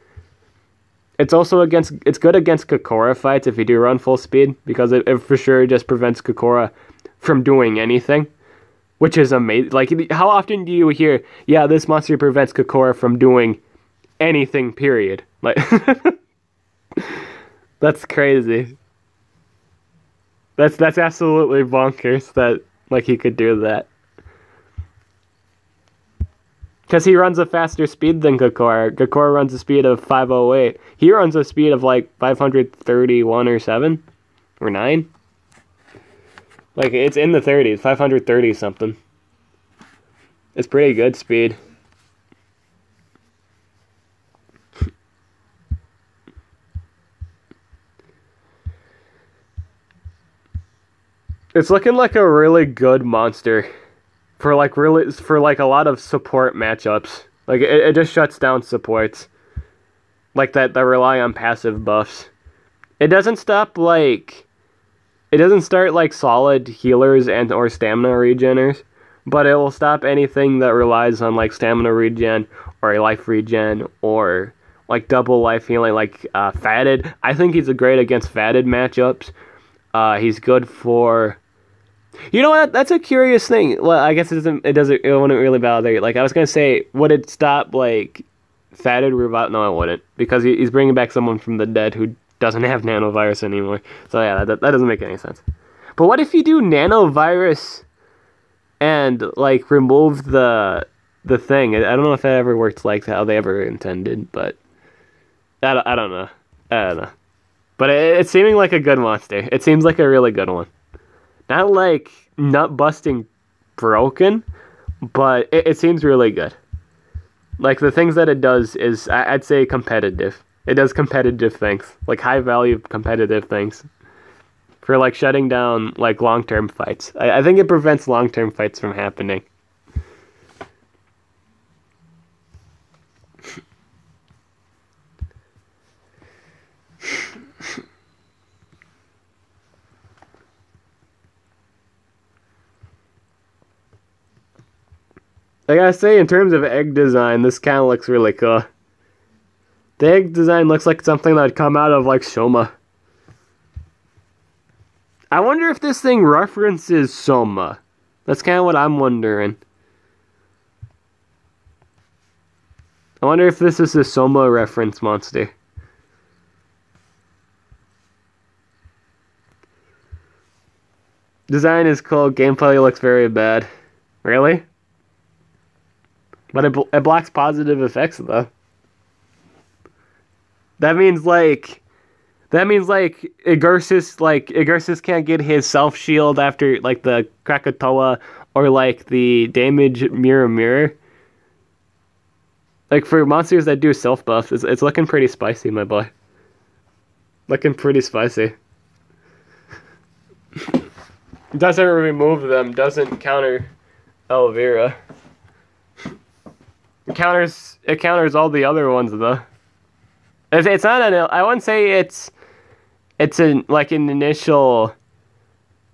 It's good against Kokora fights if you do run full speed because it for sure just prevents Kokora from doing anything, which is amazing. Like how often do you hear, yeah, this monster prevents Kokora from doing anything, period. Like that's crazy. That's absolutely bonkers that like he could do that. Because he runs a faster speed than Kokora. Kokora runs a speed of 508. He runs a speed of like 531 or 7 or 9. Like it's in the 30s, 530 something. It's pretty good speed. It's looking like a really good monster for like a lot of support matchups. Like it just shuts down supports like that rely on passive buffs. It doesn't stop like it doesn't start like solid healers and or stamina regeners, but it will stop anything that relies on like stamina regen or a life regen or like double life healing, like fatted. I think he's a great against fatted matchups. He's good for. You know what? That's a curious thing. Well, I guess it wouldn't really validate. Like I was gonna say, would it stop like fatted revival? No, it wouldn't because he's bringing back someone from the dead who doesn't have nanovirus anymore. So yeah, that doesn't make any sense. But what if you do nanovirus and like remove the thing? I don't know if that ever worked like how they ever intended, but I don't know. I don't know. But it's seeming like a good monster. It seems like a really good one. Not like nut busting broken, but it seems really good. Like the things that it does is I'd say competitive. It does competitive things, like high value competitive things. For like shutting down like long term fights. I think it prevents long term fights from happening. I gotta say, in terms of egg design, this kind of looks really cool. The egg design looks like something that would come out of, like, Soma. I wonder if this thing references Soma. That's kind of what I'm wondering. I wonder if this is a Soma reference monster. Design is cool, gameplay looks very bad. Really? But it blocks positive effects though. That means like Igursus can't get his self shield after like the Krakatoa or like the damage mirror. Like for monsters that do self buff, it's looking pretty spicy, my boy. Looking pretty spicy. Doesn't remove them, doesn't counter Elvira. It counters all the other ones though. It's not an. I wouldn't say it's like an initial.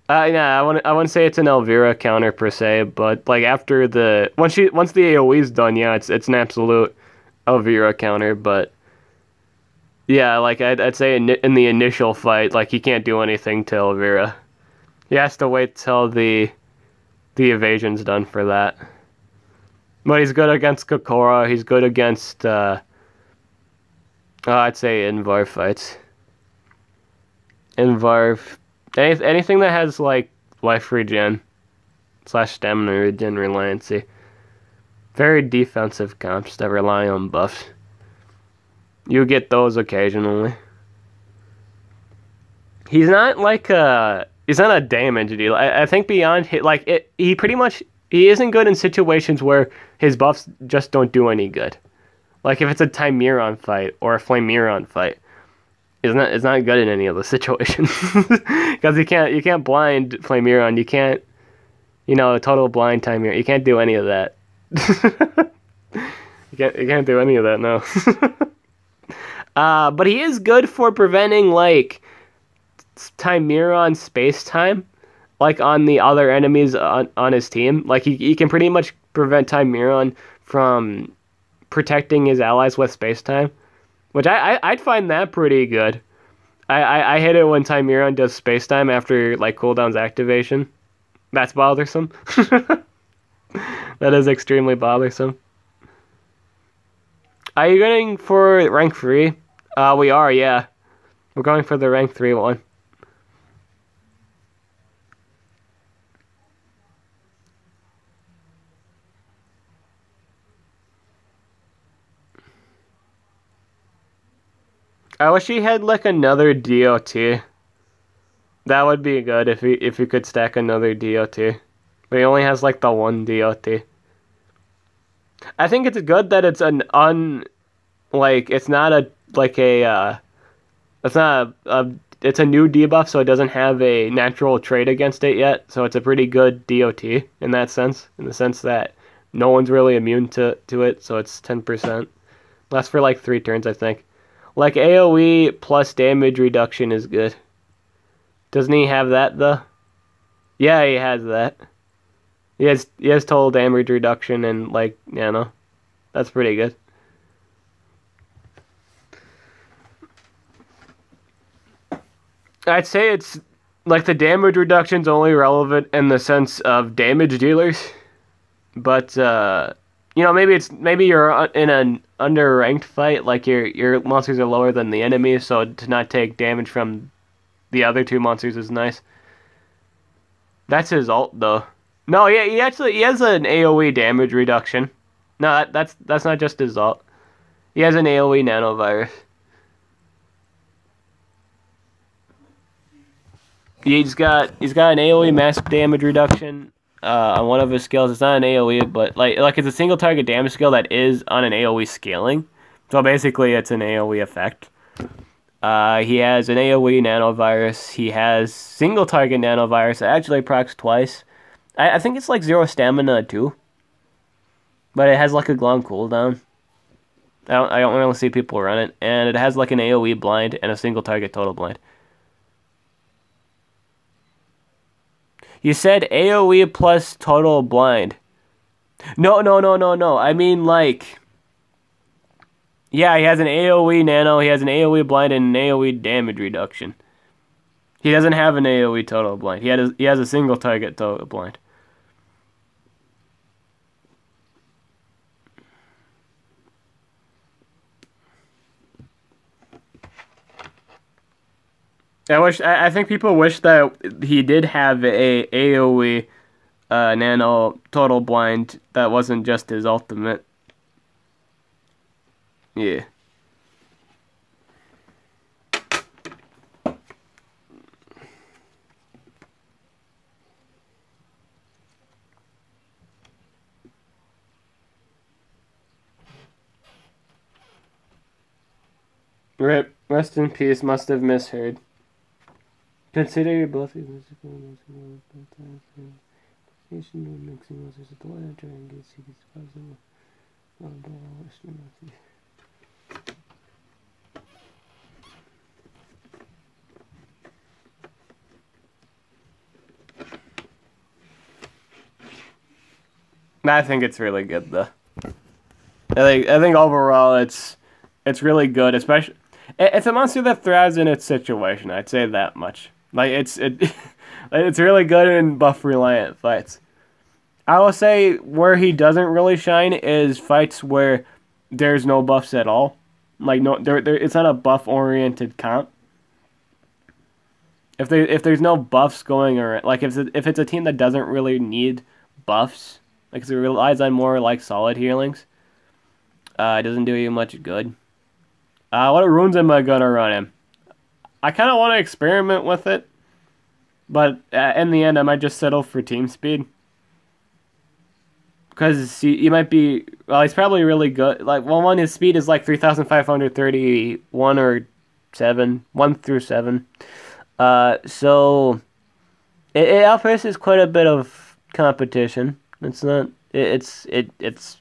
Yeah, I wouldn't say it's an Elvira counter per se, but like after the once the AOE's done, yeah, it's an absolute Elvira counter. But yeah, like I'd say in the initial fight, like he can't do anything to Elvira. He has to wait till the evasion's done for that. But he's good against Kokora. He's good against. I'd say Invar fights. Invar, anything that has like life regen / stamina regen reliancy. Very defensive comps that rely on buffs. You get those occasionally. He's not like he's not a damage dealer. I think beyond hit like it, he isn't good in situations where his buffs just don't do any good. Like if it's a Tymeron fight or a Flameron fight, it's not good in any of those situations because you can't blind Flameron, you can't total blind Tymeron, you can't do any of that. you can't do any of that, no. But he is good for preventing like Tymeron space time, like on the other enemies on his team. Like he can pretty much prevent Tymeron from protecting his allies with space time, which I'd find that pretty good. I hate it when Tymeron does space time after like cooldown's activation. That's bothersome. That is extremely bothersome. Are you going for rank 3? We are, yeah. We're going for the rank 3 one. I wish he had like another DOT. That would be good if he could stack another DOT. But he only has like the one DOT. I think it's good that it's it's not a it's a new debuff, so it doesn't have a natural trait against it yet. So it's a pretty good DOT in that sense, in the sense that no one's really immune to it, so it's 10%. Lasts for like 3 turns, I think. Like AoE plus damage reduction is good. Doesn't he have that though? Yeah, he has that. He has total damage reduction and like, that's pretty good. I'd say it's like the damage reduction's only relevant in the sense of damage dealers, but maybe you're in an underranked fight, like your monsters are lower than the enemy, so to not take damage from the other 2 monsters is nice. That's his ult though. No, yeah, he has an AoE damage reduction. No, that's not just his ult. He has an AoE nanovirus. He's got an AoE mask damage reduction on one of his skills. It's not an AoE, but like it's a single target damage skill that is on an AoE scaling. So basically, it's an AoE effect. He has an AoE nanovirus. He has single target nanovirus. It actually procs twice. I think it's like 0 stamina too. But it has like a long cooldown. I don't really see people run it. And it has like an AoE blind and a single target total blind. You said AoE plus total blind. No. I mean like... Yeah, he has an AoE nano, he has an AoE blind, and an AoE damage reduction. He doesn't have an AoE total blind. He has a single target total blind. I think people wish that he did have a AoE Nano Total Blind. That wasn't just his ultimate. Yeah. Rip. Rest in peace. Must have misheard. Consider your blessings mystical and mixing monsters with the light. Try and get secrets possible. I think it's really good though. I think overall it's really good, especially it's a monster that thrives in its situation. I'd say that much. Like it's really good in buff reliant fights. I will say where he doesn't really shine is fights where there's no buffs at all. Like no, it's not a buff oriented comp. If there's no buffs going around, like if it's a team that doesn't really need buffs, like it relies on more like solid healings, it doesn't do you much good. What runes am I gonna run him? I kind of want to experiment with it, but in the end, I might just settle for team speed. Because you might be, well, he's probably really good. Like, well, one, his speed is like 3,531 or 1 through 7. So it outpaces quite a bit of competition. It's not, it's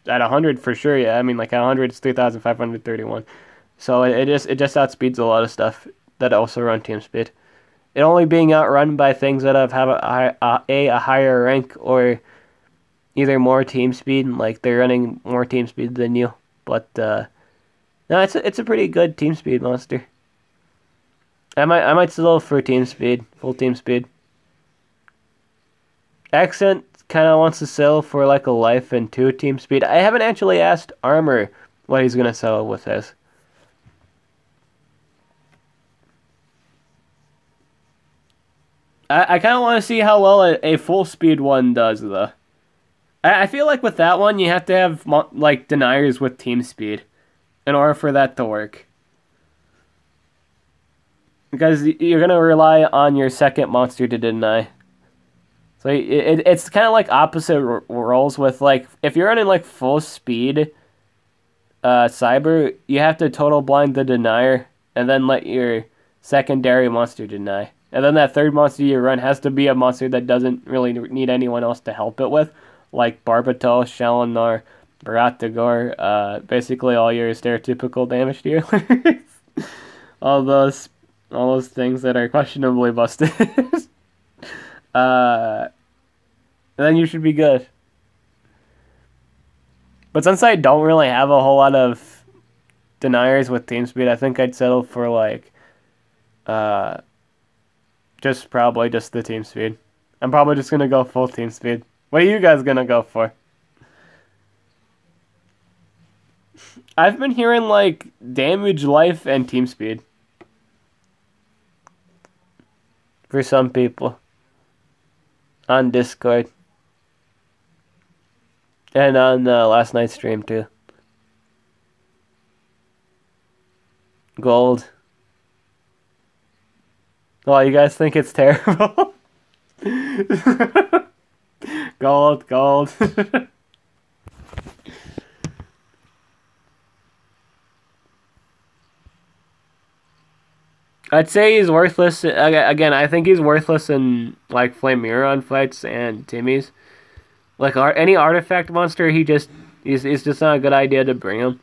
at 100 for sure. Yeah, I mean, like at 100, it's 3,531. So it just outspeeds a lot of stuff that also run team speed. It only being outrun by things that have a higher rank or either more team speed, like they're running more team speed than you. But no, it's a pretty good team speed monster. I might settle for team speed, full team speed. Accent kind of wants to settle for like a life and 2 team speed. I haven't actually asked Armor what he's gonna settle with his. I kind of want to see how well a full speed one does though. I feel like with that one, you have to have like deniers with team speed in order for that to work. Because you're going to rely on your second monster to deny. So it's kind of like opposite roles with like, if you're running like full speed Cyber, you have to total blind the denier and then let your secondary monster deny. And then that third monster you run has to be a monster that doesn't really need anyone else to help it with. Like Barbatos, Shalinar, Baratagor, basically all your stereotypical damage dealers. all those things that are questionably busted. Then you should be good. But since I don't really have a whole lot of deniers with team speed, I think I'd settle for like probably just the team speed. I'm probably just gonna go full team speed. What are you guys gonna go for? I've been hearing like damage, life, and team speed for some people on Discord and on last night's stream too. Gold. Oh, you guys think it's terrible? Gold. I'd say he's worthless. Again, I think he's worthless in like Flameuron fights and Timmy's. Like any artifact monster, he's just not a good idea to bring him.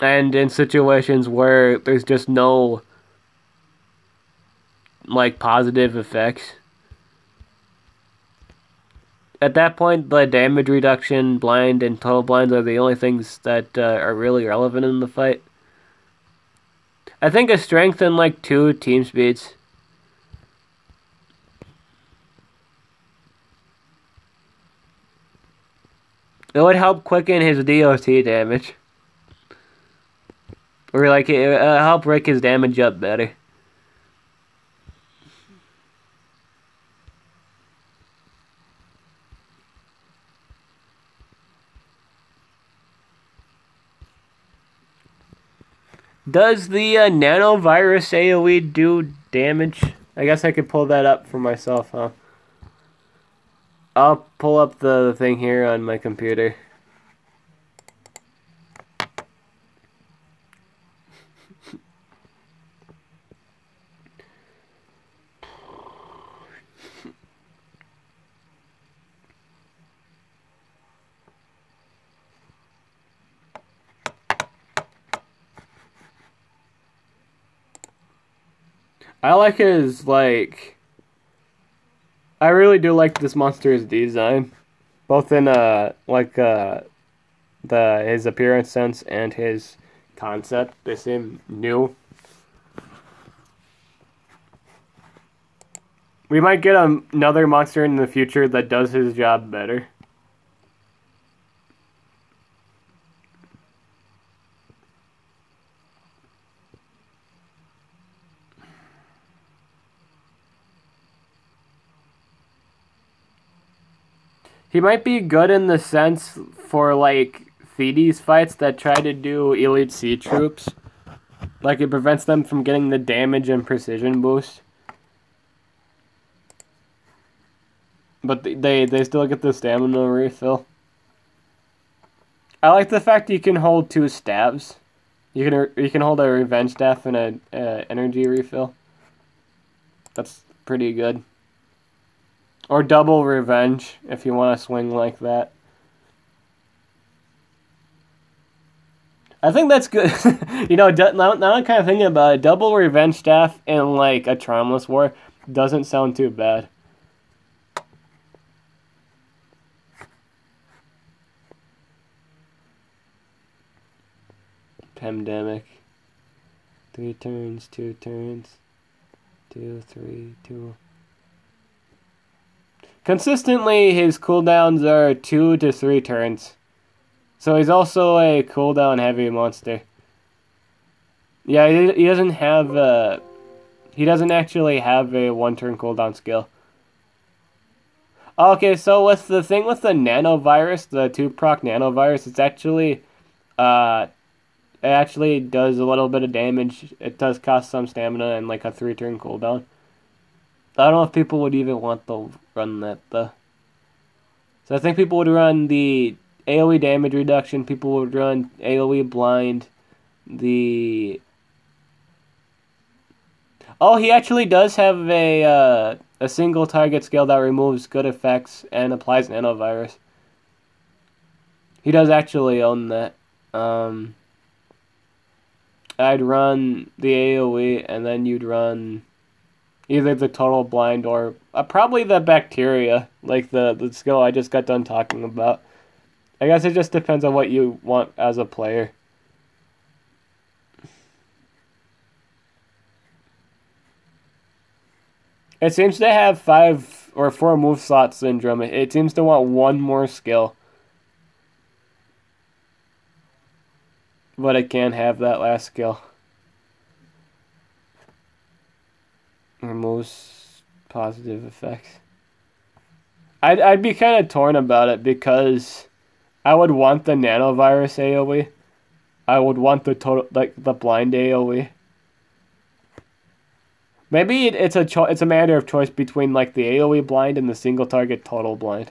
And in situations where there's just no like positive effects. At that point, the damage reduction, blind, and total blinds are the only things that are really relevant in the fight. I think a strength and like 2 team speeds. It would help quicken his DOT damage. Or like it help break his damage up better. Does the nanovirus AoE do damage? I guess I could pull that up for myself, huh? I'll pull up the thing here on my computer. I like his, like... I really do like this monster's design. Both in, his appearance sense and his concept. They seem new. We might get another monster in the future that does his job better. He might be good in the sense for, like, Thedes fights that try to do Elite Sea troops. Like, it prevents them from getting the damage and precision boost. But they still get the stamina refill. I like the fact you can hold 2 stabs. You can hold a revenge staff and a energy refill. That's pretty good. Or double revenge, if you want to swing like that. I think that's good. You know, now I'm kind of thinking about it. Double revenge staff in, like, a Charmless War doesn't sound too bad. Pandemic. 3 turns, 2 turns. 2, 3, 2... Consistently, his cooldowns are 2 to 3 turns. So he's also a cooldown heavy monster. Yeah, he doesn't have he doesn't actually have a 1-turn cooldown skill. Okay, so with the thing with the nanovirus, the 2-proc nanovirus, it's actually it actually does a little bit of damage. It does cost some stamina and like a 3-turn cooldown. I don't know if people would even want to run that, though. So I think people would run the AoE damage reduction, people would run AoE blind, Oh, he actually does have a single target skill that removes good effects and applies nanovirus. He does actually own that. I'd run the AoE, and then you'd run either the total blind or probably the bacteria, like the skill I just got done talking about. I guess it just depends on what you want as a player. It seems to have 5 or 4 move slot syndrome. It seems to want 1 more skill. But it can't have that last skill. Removes positive effects. I'd be kind of torn about it because I would want the nanovirus AoE. I would want the total, like the blind AoE. Maybe it's a matter of choice between like the AoE blind and the single target total blind.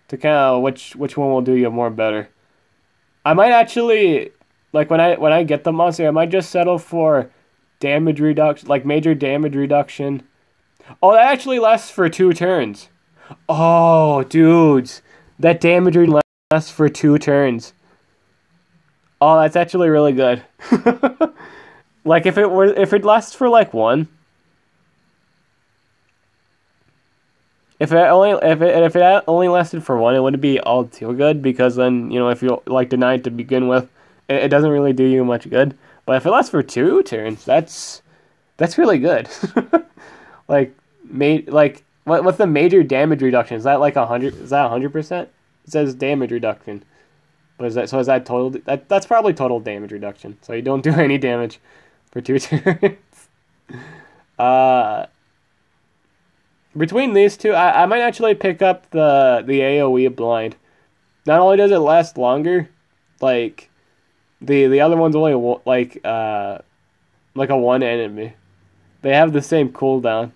To kind of which one will do you more better. I might actually, like when I get the monster, I might just settle for damage reduction, like major damage reduction. Oh, that actually lasts for 2 turns. Oh, dudes, that damage lasts for 2 turns. Oh, that's actually really good. Like if it lasts for like 1. If it only lasted for 1, it wouldn't be all too good because then, you know, if you like denied to begin with, it doesn't really do you much good. But if it lasts for 2 turns, that's really good. Like what's the major damage reduction? Is that like 100? Is that 100%? It says damage reduction. But is that total? That's probably total damage reduction. So you don't do any damage for 2 turns. Between these two, I might actually pick up the AoE blind. Not only does it last longer, like The other one's only like a one enemy. They have the same cooldown.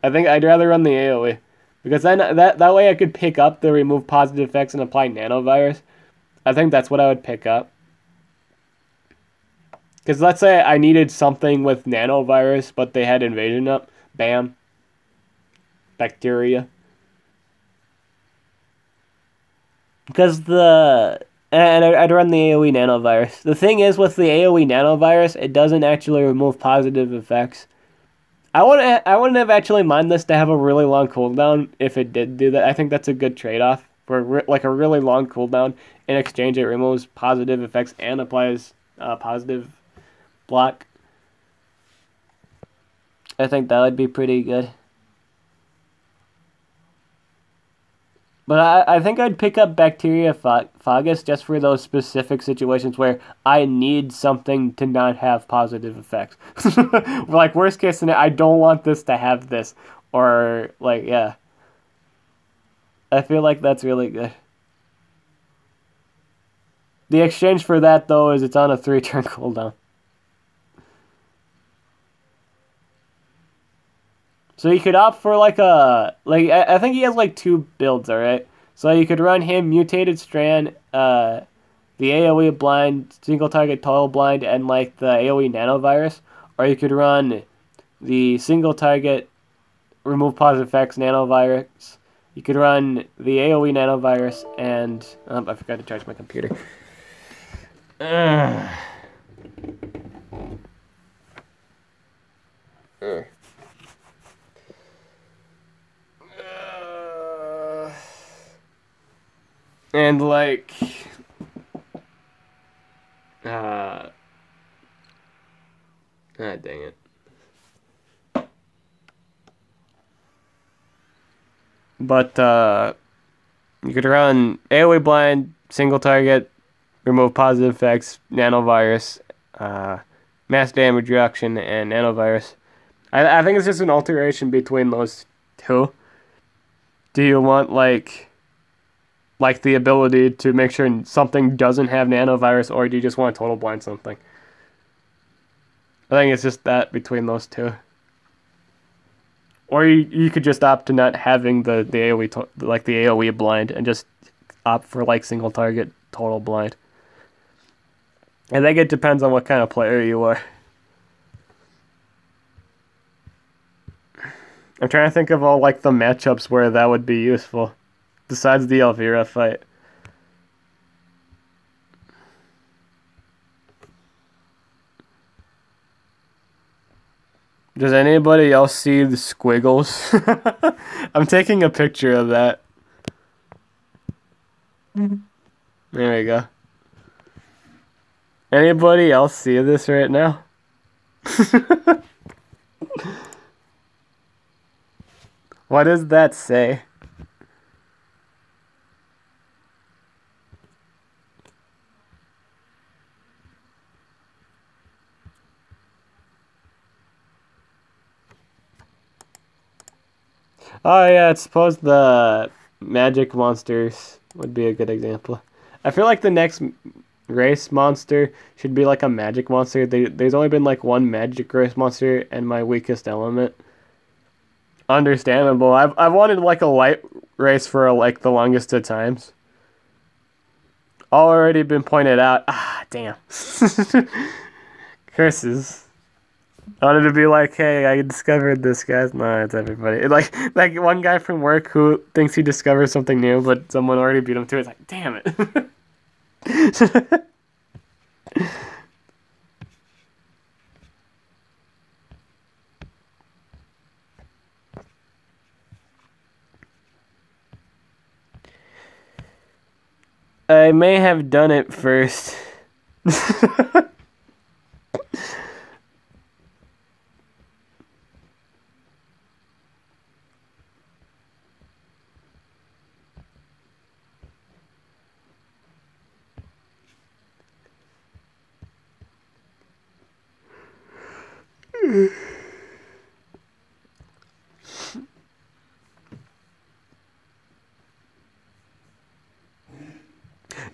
I think I'd rather run the AoE because then that way I could pick up the remove positive effects and apply nanovirus. I think that's what I would pick up. Because let's say I needed something with nanovirus, but they had invasion up. Bam. Bacteria. Because I'd run the AoE nanovirus. The thing is, with the AoE nanovirus, it doesn't actually remove positive effects. I wouldn't have actually mind this to have a really long cooldown if it did do that. I think that's a good trade-off for like a really long cooldown. In exchange, it removes positive effects and applies positive block. I think that would be pretty good. But I think I'd pick up Bacteria Fagus just for those specific situations where I need something to not have positive effects. Like, worst case scenario, I don't want this to have this. Or, like, yeah. I feel like that's really good. The exchange for that, though, is it's on a 3-turn cooldown. So you could opt for like I think he has like 2 builds, alright? So you could run him Mutated Strand, the AoE blind, single target total blind, and like the AoE nanovirus. Or you could run the single target remove positive effects nanovirus. You could run the AoE nanovirus and I forgot to charge my computer. And like dang it. But you could run AoE blind, single target, remove positive effects, nanovirus, mass damage reduction, and nanovirus. I think it's just an alteration between those two. Do you want like the ability to make sure something doesn't have nanovirus, or do you just want to total blind something? I think it's just that between those two. Or you could just opt to not having the AoE like the AoE blind and just opt for like single target total blind. I think it depends on what kind of player you are. I'm trying to think of all like the matchups where that would be useful, besides the Elvira fight. Does anybody else see the squiggles? I'm taking a picture of that. There we go. Anybody else see this right now? What does that say? Oh yeah, I suppose the magic monsters would be a good example. I feel like the next race monster should be like a magic monster. There's only been like one magic race monster and my weakest element. Understandable. I've wanted like a light race for like the longest of times. Already been pointed out. Ah, damn. Curses. I wanted to be like, hey, I discovered this, guys. No, it's everybody. Like one guy from work who thinks he discovered something new, but someone already beat him to it. It's like, damn it. I may have done it first.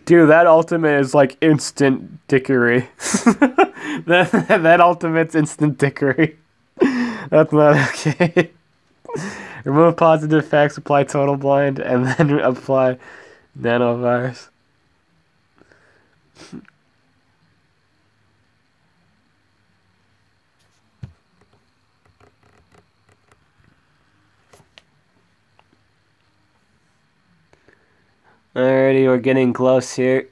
Dude, that ultimate is like instant dickery. That ultimate's instant dickery. That's not okay. Remove positive effects, apply total blind, and then apply nanovirus. Alrighty, we're getting close here.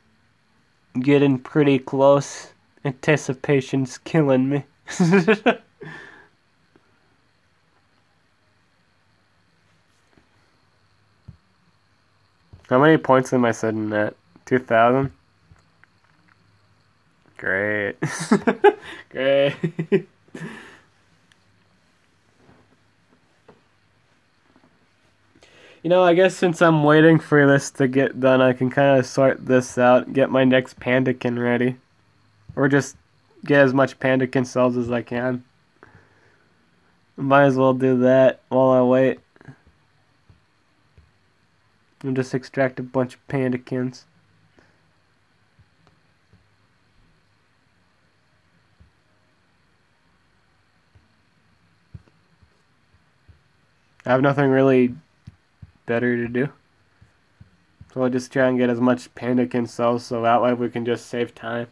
Getting pretty close. Anticipation's killing me. How many points am I sitting at? 2,000? Great. Great. You know, I guess since I'm waiting for this to get done, I can kind of sort this out, get my next Pandakin ready. Or just get as much Pandakin cells as I can. Might as well do that while I wait. And just extract a bunch of Pandakins. I have nothing really better to do. So I'll just try and get as much Pandakin cells so that way we can just save time.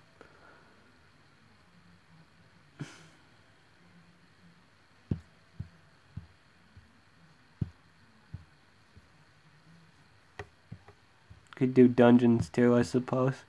Could do dungeons too, I suppose.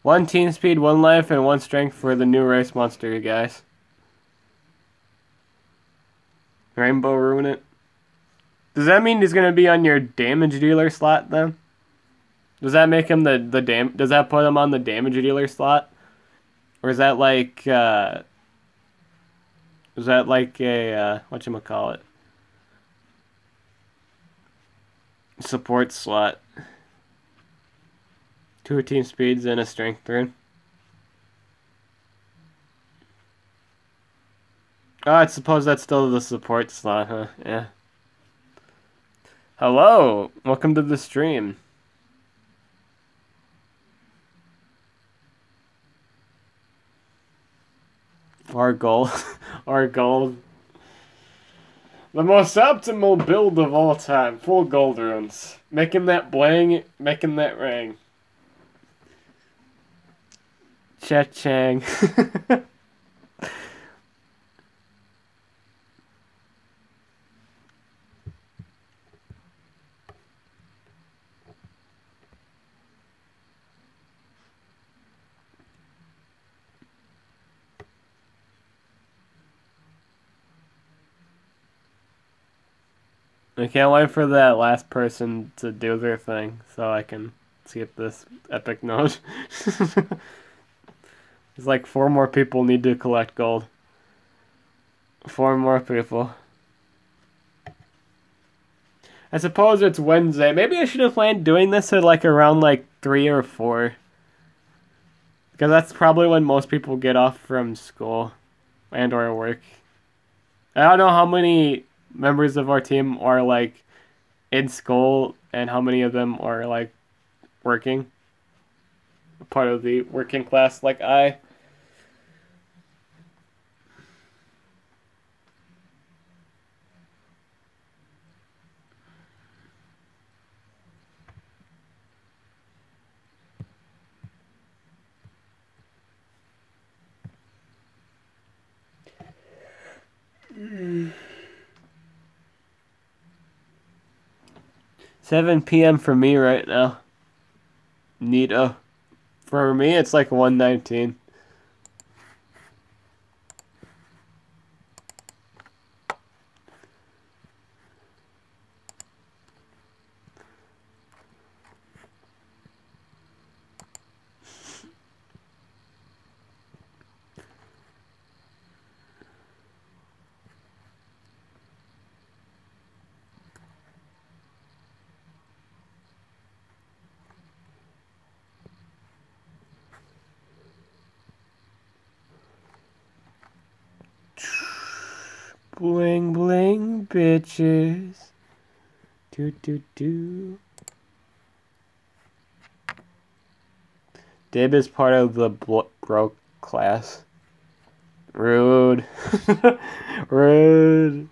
One team speed, one life, and one strength for the new race monster, you guys. Rainbow Ruin. Does that mean he's gonna be on your damage dealer slot then? Does that make him does that put him on the damage dealer slot? Or is that like a whatchamacallit? Support slot. 2 team speeds and a strength rune. Oh, I suppose that's still the support slot, huh? Yeah. Hello! Welcome to the stream. Our goal. Our goal. The most optimal build of all time. Full gold runes. Making that blang, making that ring. Cha-chang. I can't wait for that last person to do their thing so I can skip this epic node. It's like 4 more people need to collect gold. 4 more people. I suppose it's Wednesday. Maybe I should have planned doing this at like around like 3 or 4. Because that's probably when most people get off from school and or work. I don't know how many members of our team are like in school and how many of them are like working. Part of the working class like I. Mm. 7 p.m. for me right now. Neato. For me, it's like 1:19. Bling bling bitches. Do do do. Dib is part of the broke class. Rude. Rude.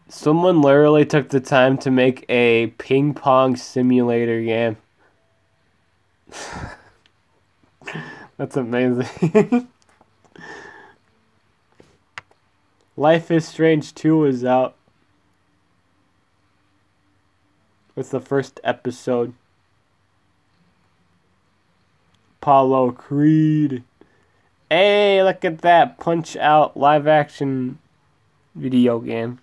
Someone literally took the time to make a ping pong simulator game. That's amazing. Life is Strange 2 is out. It's the first episode. Apollo Creed. Hey, look at that. Punch Out live action video game.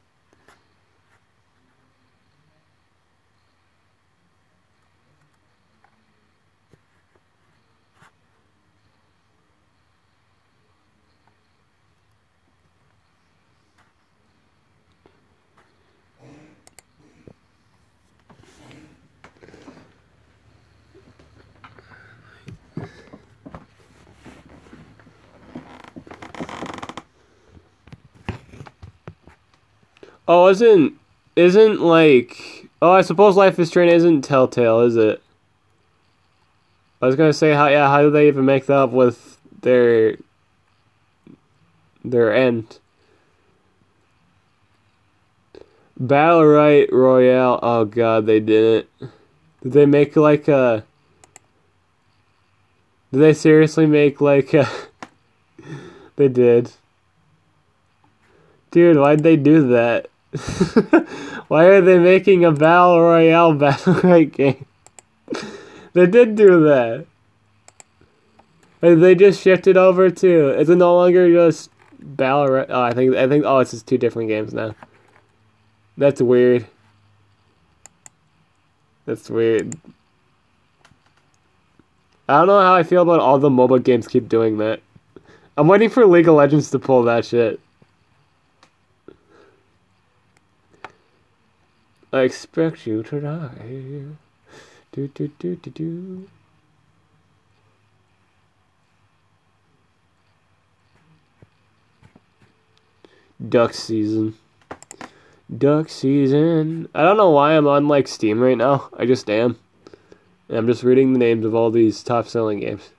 Oh, isn't like, oh, I suppose Life is Strange isn't Telltale, is it? I was gonna say how do they even make that up with their end? Battle Royale. Oh god, they didn't. Did they make like a? Did they seriously make like a? They did. Dude, why'd they do that? Why are they making a Battle Royale game? They did do that. They just shifted over to. It's no longer just Battle Royale. Oh, I think. Oh, it's just two different games now. That's weird. That's weird. I don't know how I feel about all the mobile games keep doing that. I'm waiting for League of Legends to pull that shit. I expect you to die. Do do do do do. Duck season. Duck season. I don't know why I'm on like Steam right now. I just am. And I'm just reading the names of all these top selling games.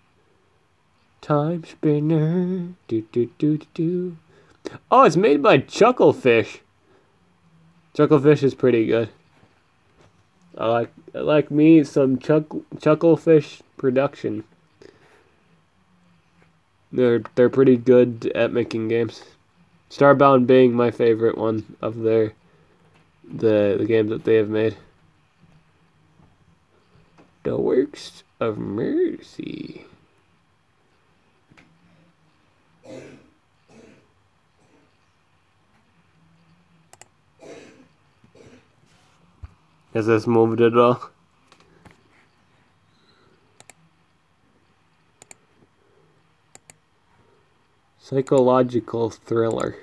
Time Spinner. Do do do do do. Oh, it's made by Chucklefish. Chucklefish is pretty good. I like me some Chucklefish production. They're pretty good at making games. Starbound being my favorite one of the games that they have made. The Works of Mercy. Has this moved at all? Psychological thriller.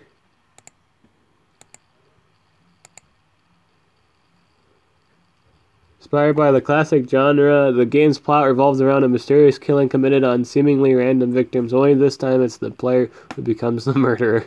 Inspired by the classic genre, the game's plot revolves around a mysterious killing committed on seemingly random victims. Only this time it's the player who becomes the murderer.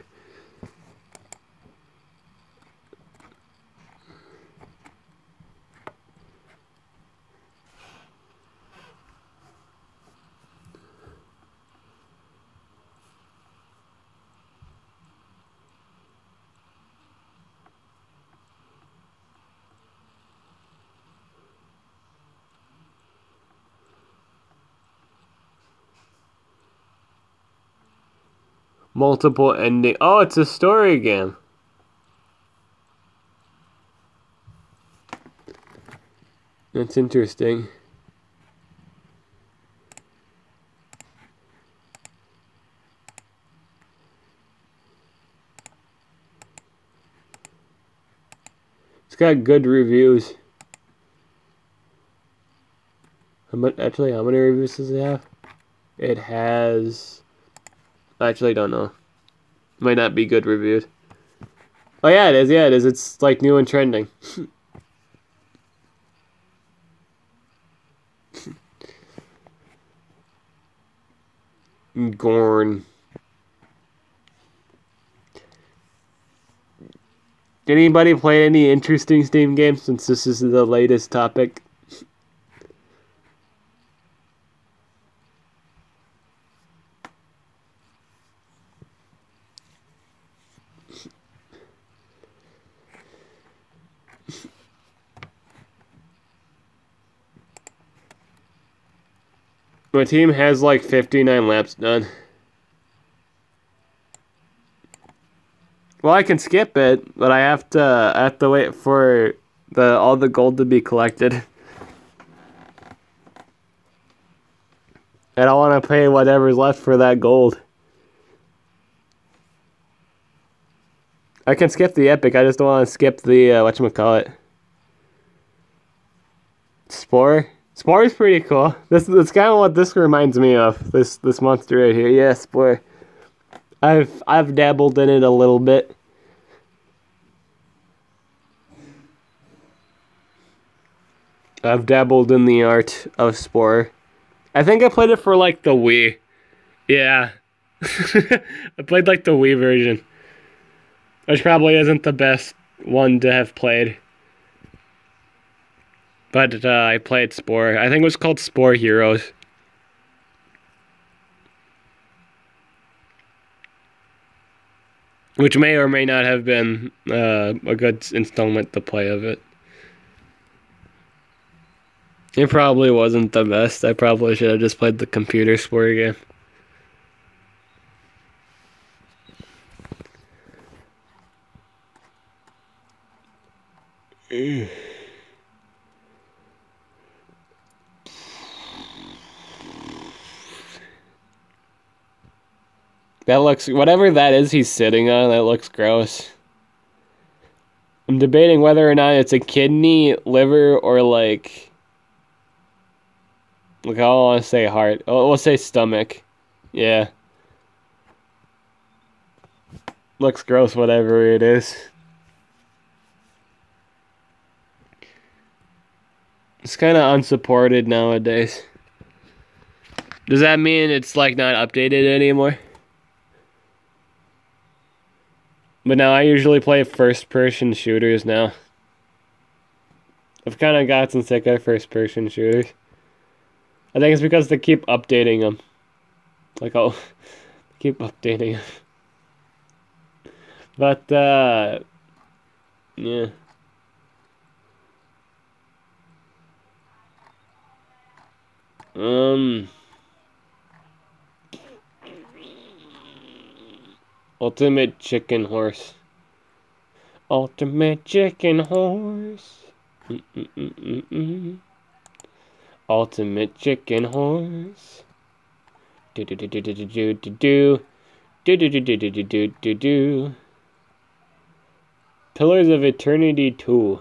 Multiple ending. Oh, it's a story game. That's interesting. got good reviews. Actually, how many reviews does it have? It has... I actually don't know. Might not be good reviews. Oh yeah, it is. Yeah, it is. It's like new and trending. Gorn. Did anybody play any interesting Steam games since this is the latest topic? My team has like 59 laps done. Well, I can skip it, but I have to wait for all the gold to be collected. I don't want to pay whatever's left for that gold. I can skip the epic. I just don't want to skip the whatchamacallit. Spore. Spore is pretty cool. That's kind of what this reminds me of. This monster right here. Yeah, Spore. I've dabbled in it a little bit. I've dabbled in the art of Spore. I think I played it for like the Wii. Yeah. I played like the Wii version. Which probably isn't the best one to have played. But I played Spore. I think it was called Spore Heroes. Which may or may not have been a good installment to play of it. It probably wasn't the best. I probably should have just played the computer Spore game. That looks... Whatever that is he's sitting on, that looks gross. I'm debating whether or not it's a kidney, liver, or like... Look, I don't want to say heart. Oh, we'll say stomach. Yeah. Looks gross, whatever it is. It's kind of unsupported nowadays. Does that mean it's like not updated anymore? But now I usually play first-person shooters now. I've kind of gotten sick of first-person shooters. I think it's because they keep updating them. Like, oh, keep updating them. But, yeah. Ultimate Chicken Horse. Ultimate Chicken Horse. Ultimate Chicken Horse. Do do do do do do do do do do do do do do do do do. Pillars of Eternity 2.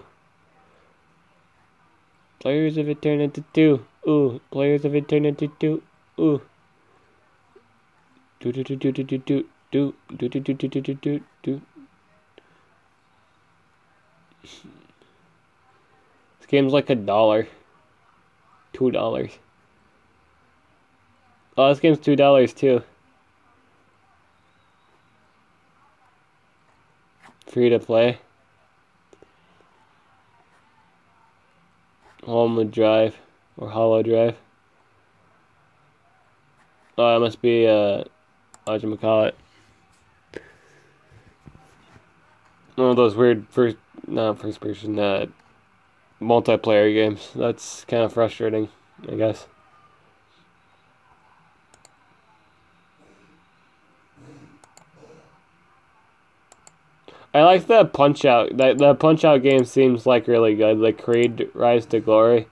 Players of Eternity 2. Ooh, Players of Eternity 2. Ooh. Do do do do do do do do do do do do do do do do. This game's like $1. $2. Oh, this game's $2 too. Free to play. Home Drive or Hollow Drive. Oh, that must be whatchamacallit. One of those weird first person multiplayer games. That's kind of frustrating, I guess. I like the Punch-Out. The Punch-Out game seems like really good. Like Creed Rise to Glory.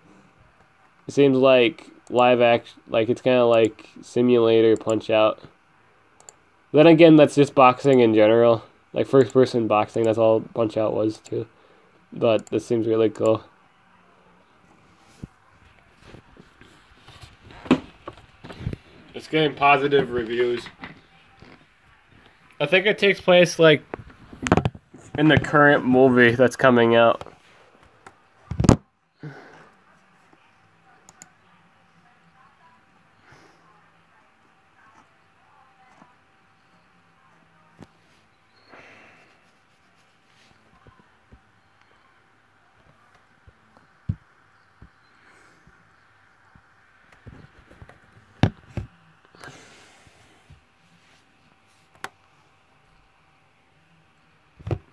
It seems like live action, like it's kind of like simulator Punch-Out. Then again, that's just boxing in general. Like first-person boxing, that's all Punch-Out was too. but this seems really cool. It's getting positive reviews. I think it takes place like in the current movie that's coming out.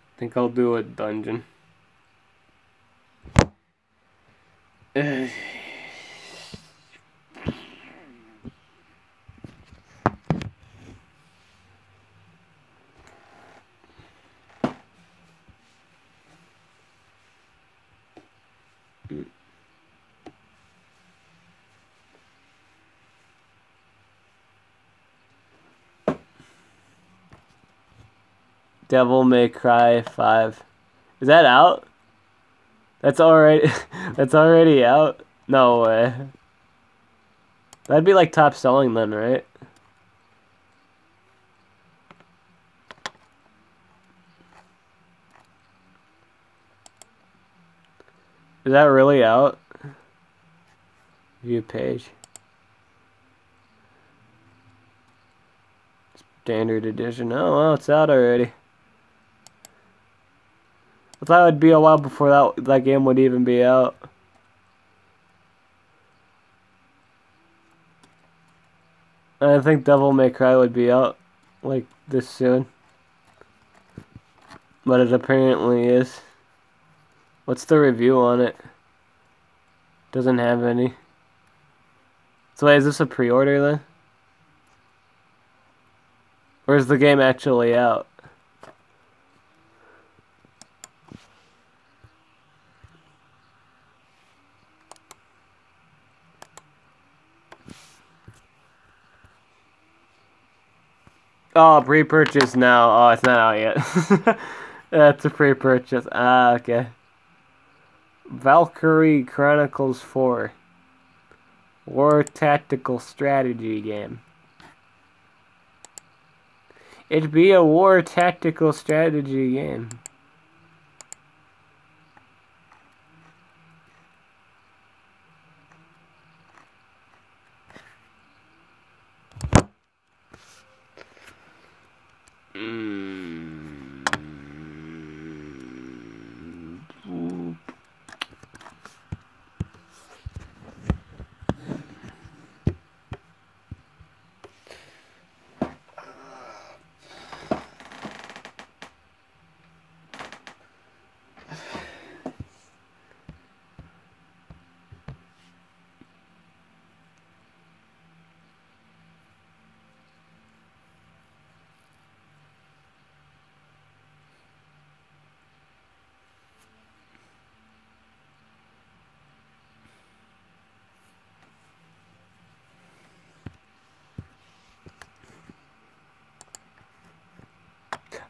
I think I'll do a dungeon. Devil May Cry 5. Is that out? That's already that's already out? No way. That'd be like top selling then, right? Is that really out? View page. Standard edition. Oh well, it's out already. I thought it would be a while before that game would even be out. I think Devil May Cry would be out like this soon. But it apparently is. What's the review on it? Doesn't have any. So wait, is this a pre-order then? Or is the game actually out? Oh, pre-purchase now. Oh, it's not out yet. That's a pre-purchase. Ah, okay. Valkyrie Chronicles 4. War tactical strategy game. It'd be a war tactical strategy game.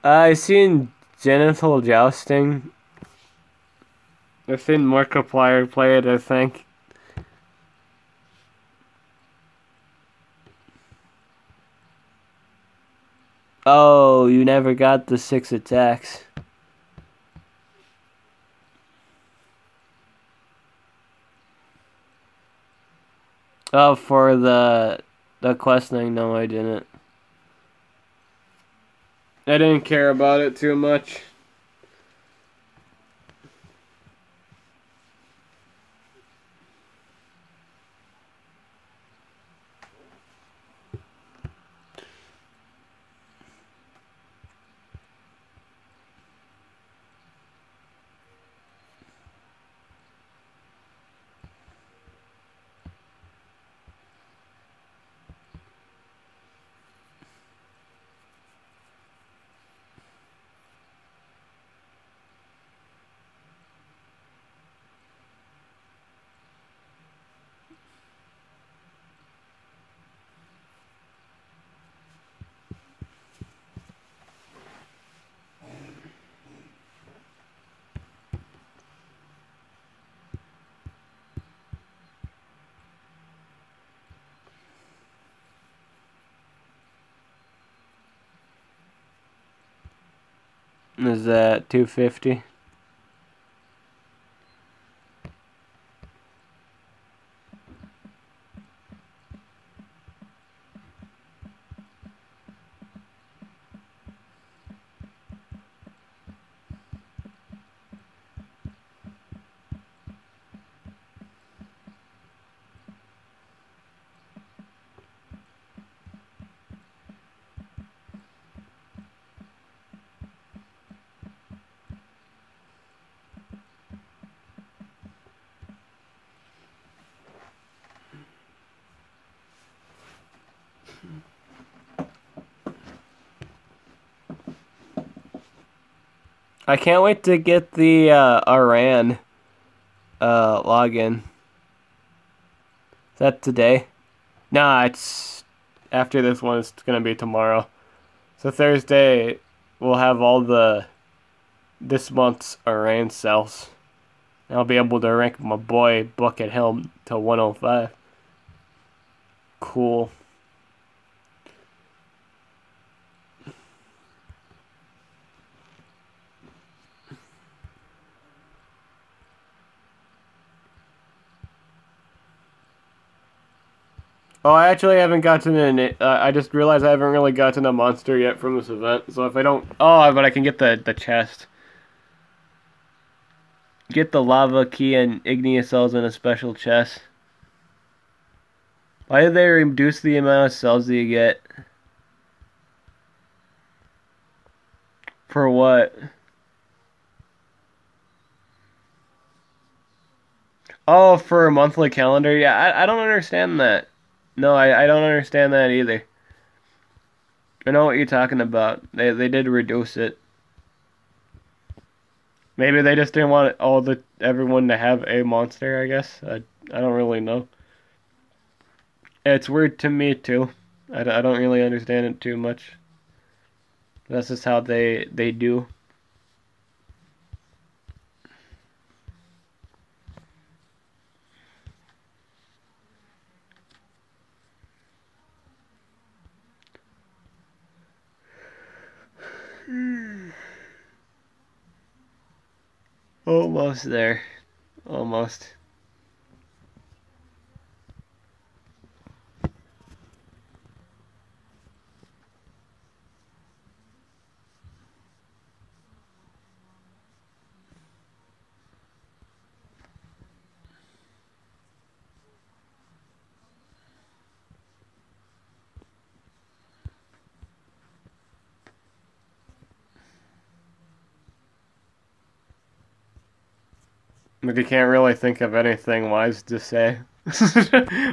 I've seen Genital Jousting. I've seen Markiplier play it, I think. Oh, you never got the 6 attacks. Oh, for the questing, no, I didn't. I didn't care about it too much. Is that 250? I can't wait to get the Iran login. Is that today? Nah, it's after this one. It's gonna be tomorrow. So Thursday, we'll have all this month's Iran cells. I'll be able to rank my boy Bucket Helm to 105. Cool. Oh, I actually haven't gotten an. I just realized I haven't really gotten a monster yet from this event. So if I don't, but I can get the chest. Get the lava key and igneous cells in a special chest. Why did they reduce the amount of cells that you get? For what? Oh, for a monthly calendar? Yeah, I don't understand that. No, I don't understand that either. I know what you're talking about. They did reduce it. Maybe they just didn't want everyone to have a monster, I guess. I don't really know. It's weird to me too. I don't really understand it too much. That's just how they do. Almost there. Almost. But you can't really think of anything wise to say.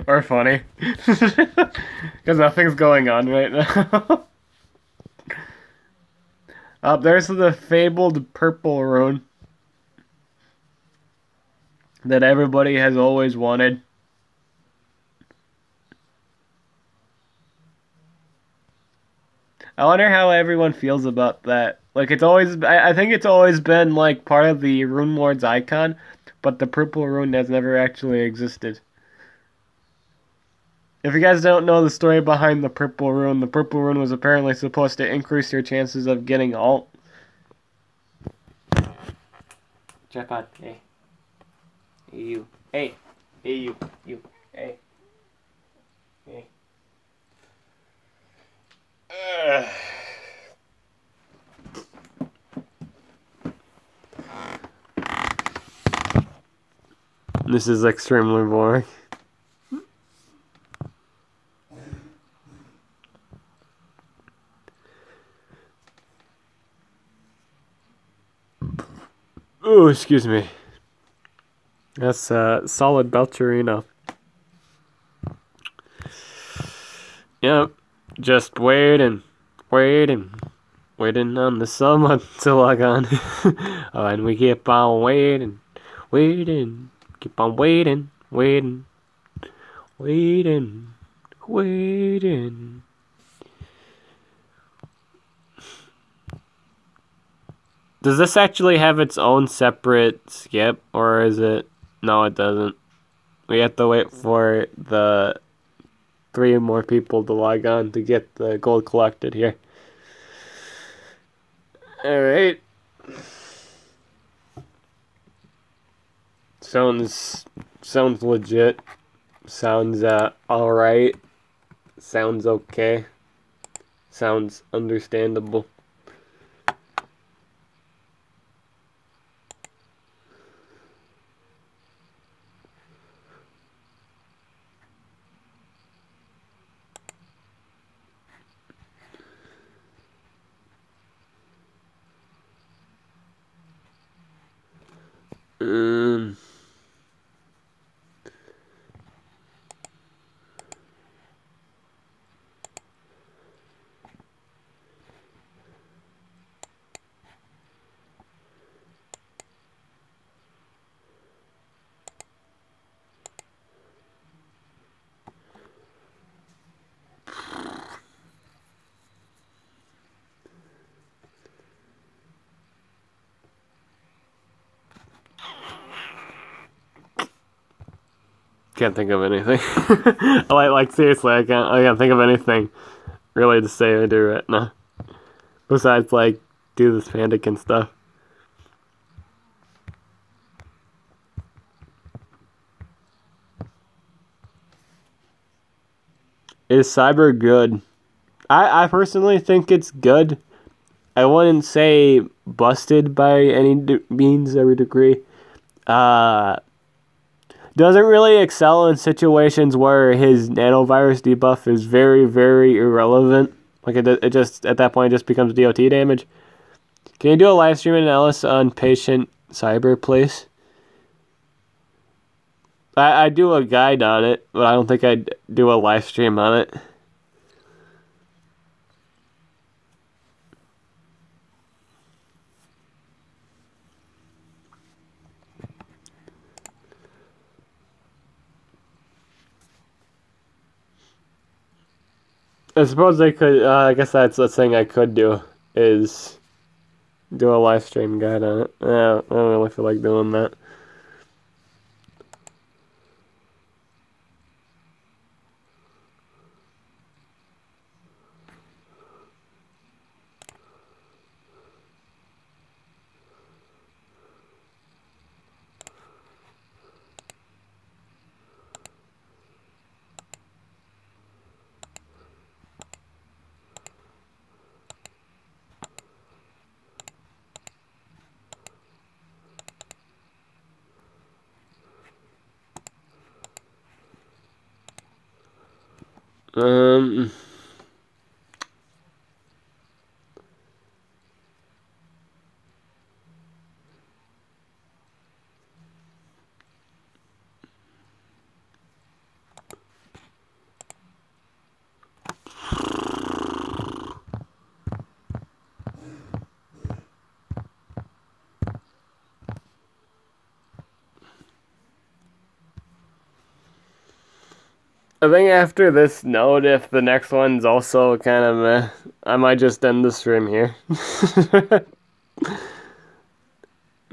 Or funny. Because nothing's going on right now. There's the fabled purple rune that everybody has always wanted. I wonder how everyone feels about that. Like, I think it's always been, like, part of the Rune Lord's icon, but the purple rune has never actually existed. If you guys don't know the story behind the purple rune was apparently supposed to increase your chances of getting alt. Jackpot, hey. Hey, you. Hey. Hey, you. You. Hey. Hey. This is extremely boring. Oh, excuse me. That's solid Belcherino. Yep. Just waiting on the summer to log on. Oh, and we keep on waiting, keep on waiting. Does this actually have its own separate skip, or is it? No, it doesn't. We have to wait for the 3 more people to log on to get the gold collected here. Alright. Sounds legit. Sounds alright. Sounds okay. Sounds understandable. Um, can't think of anything. like seriously, I can't think of anything really to say or do right now. Besides like do this Pandakin stuff. Is Cyber good? I personally think it's good. I wouldn't say busted by any means or degree. Uh, doesn't really excel in situations where his nanovirus debuff is very, very irrelevant. Like it just at that point it just becomes DOT damage. Can you do a live stream analysis on patient Cyber, please? I do a guide on it, but I don't think I'd do a live stream on it. I suppose they could. I guess that's the thing I could do is do a live stream guide on it. I don't really feel like doing that. Um, I think after this note, if the next one's also kind of meh, I might just end the stream here.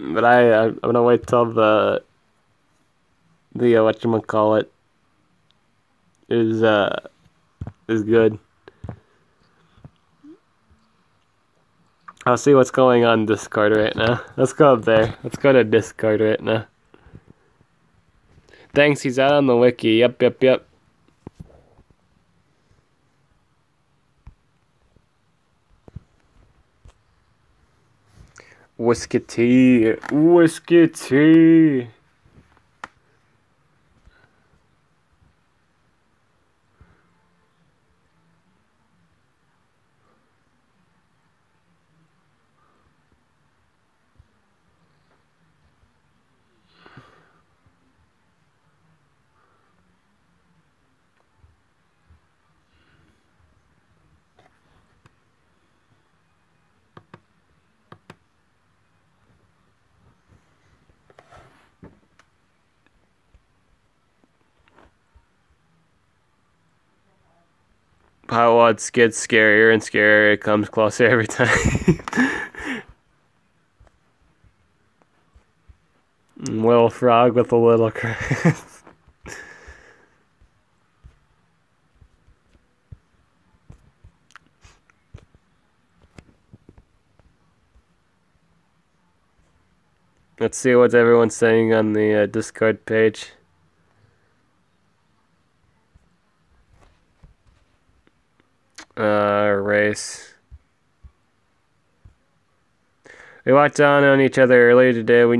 But I'm gonna wait till the whatchamacallit is good. I'll see what's going on Discord right now. Let's go up there. Let's go to Discord right now. Thanks, he's out on the wiki. Yep. Whiskey tea. How what gets scarier and scarier. It comes closer every time. Little frog with a little crest. Let's see what everyone's saying on the Discord page. Race. We walked down on each other earlier today. We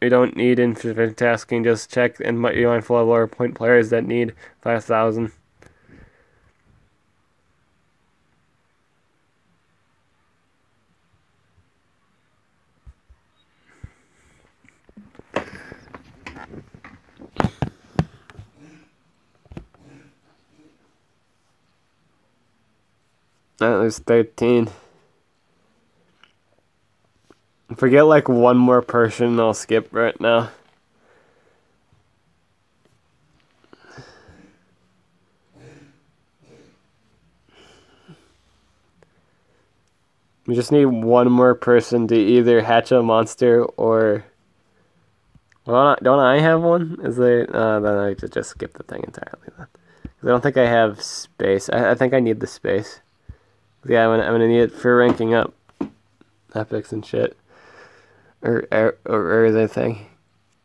don't need infinite tasking. Just check and might be mindful of lower point players that need 5,000. There's 13. If we get like one more person, I'll skip right now. We just need one more person to either hatch a monster or... Well, don't I have one? Then I could just skip the thing entirely then. Because I don't think I have space. I think I need the space. Yeah, I'm gonna need it for ranking up epics and shit. Or Earth, I think.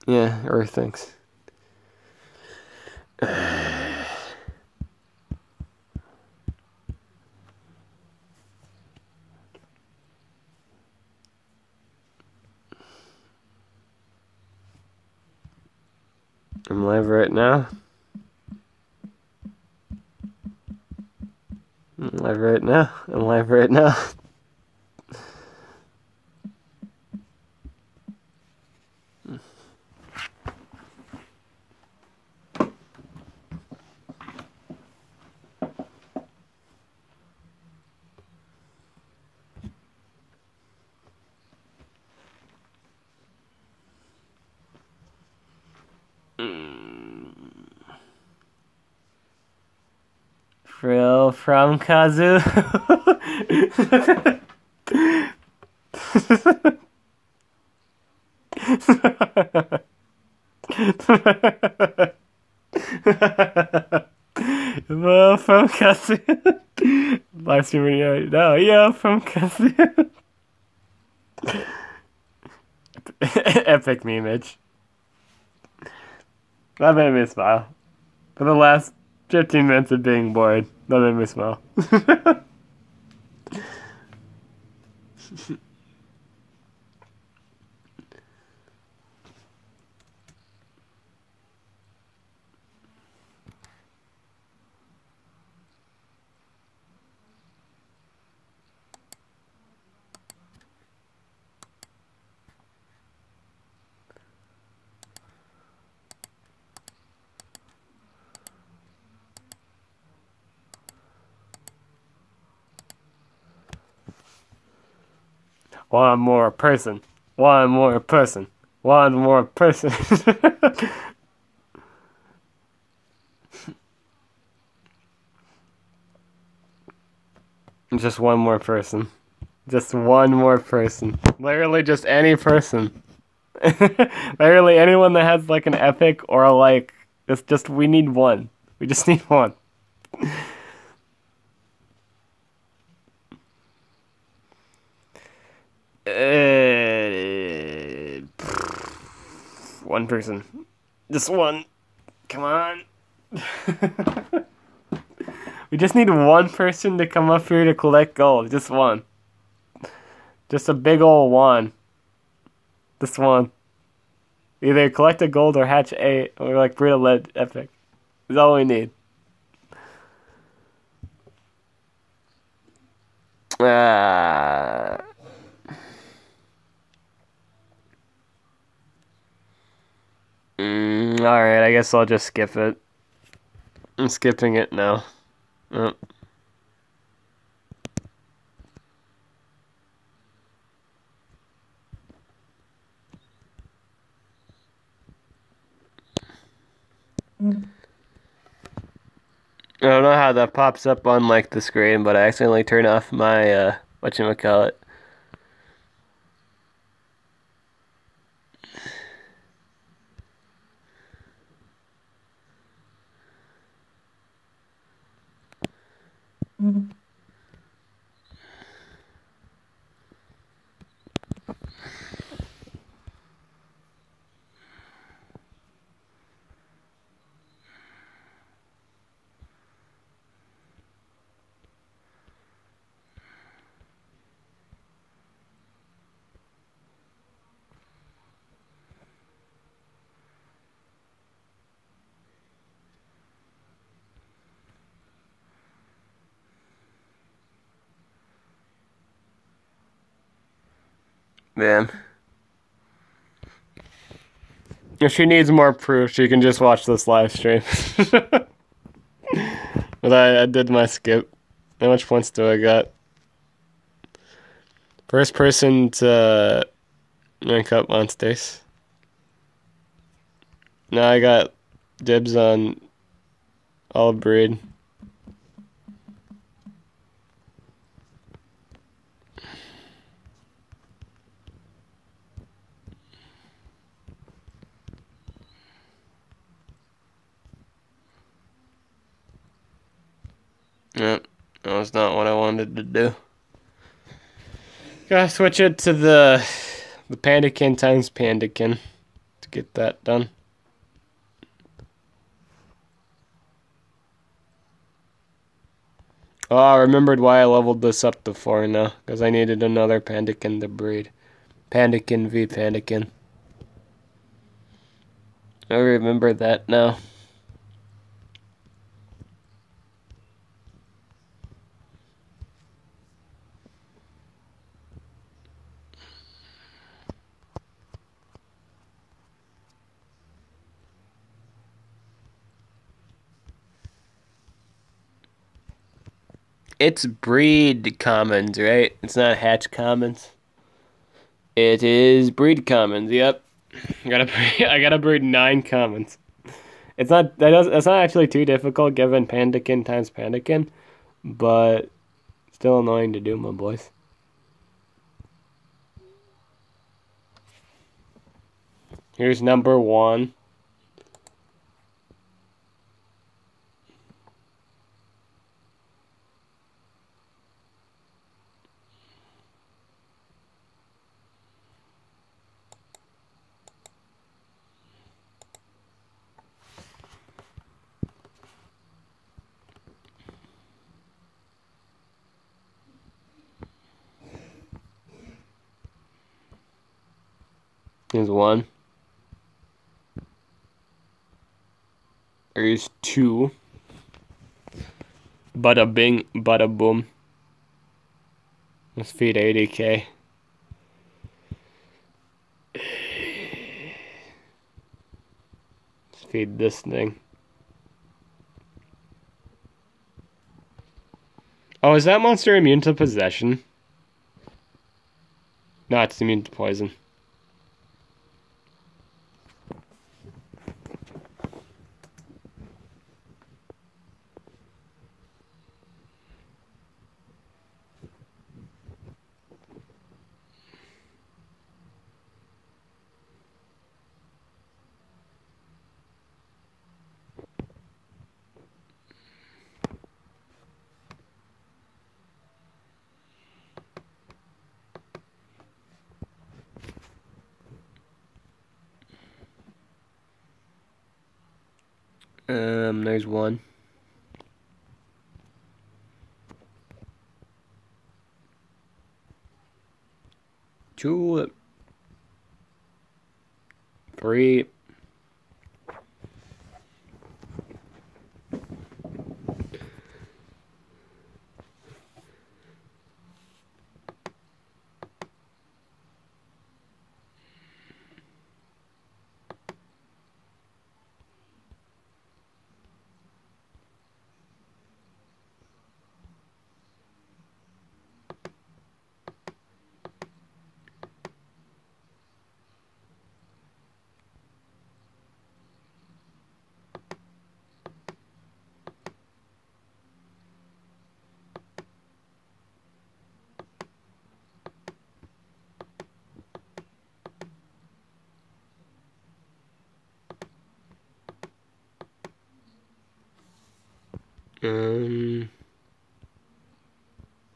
Yeah, Earth things. I'm live right now. I'm live right now. I'm live right now. Frill from Kazoo. Well, from Kazoo. Live streaming right now. Yeah, from Kazoo. Epic meme image. That made me smile. For the last 15 minutes of being bored, that made me smile. One more person. One more person. One more person. Just one more person. Just one more person. Literally just any person. Literally anyone that has like an epic or like it's just we need one. We just need one. One person. Just one. Come on. We just need one person to come up here to collect gold. Just one. Just a big old one. Just one. Either collect a gold or hatch a or like breed a lead epic. That's all we need. Alright, I guess I'll just skip it. I'm skipping it now. Oh. I don't know how that pops up on like the screen, but I accidentally turned off my whatchamacallit. Man. If she needs more proof, she can just watch this live stream. But I did my skip. How much points do I got? First person to rank up monsters. Now I got dibs on all breed. Yep, that was not what I wanted to do. Gotta switch it to the Pandakin times Pandakin to get that done. Oh, I remembered why I leveled this up to 4 now, because I needed another Pandakin to breed. Pandakin v Pandakin. I remember that now. It's breed commons, right? It's not hatch commons. It is breed commons. Yep. I gotta breed 9 commons. It's not that's not actually too difficult given Pandakin times Pandakin, but still annoying to do, my boys. Here's number 1. Here's 1. Here's 2. Bada bing, bada boom. Let's feed 80k. Let's feed this thing. Oh, is that monster immune to possession? No, it's immune to poison. There's 1. 2. 3.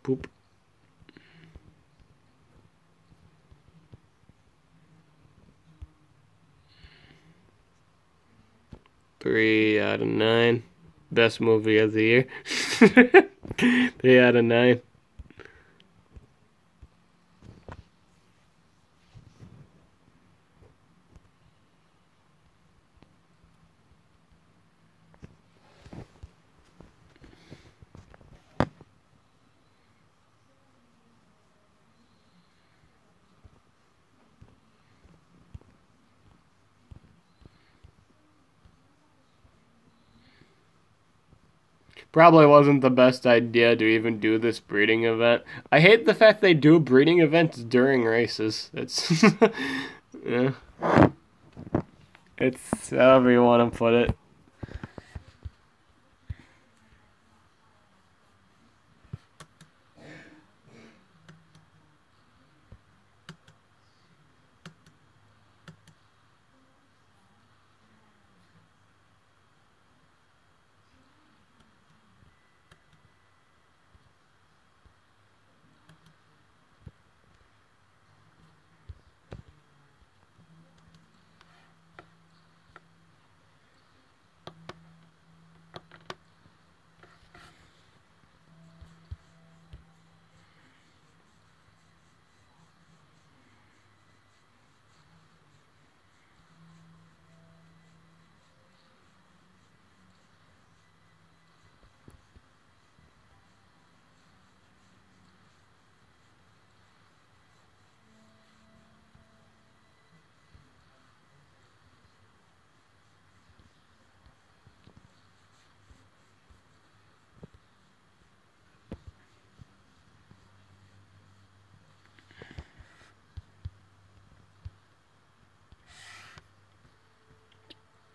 Poop. 3 out of 9. Best movie of the year. 3 out of 9. probably wasn't the best idea to even do this breeding event. I hate the fact they do breeding events during races. It's yeah. It's however you want to put it.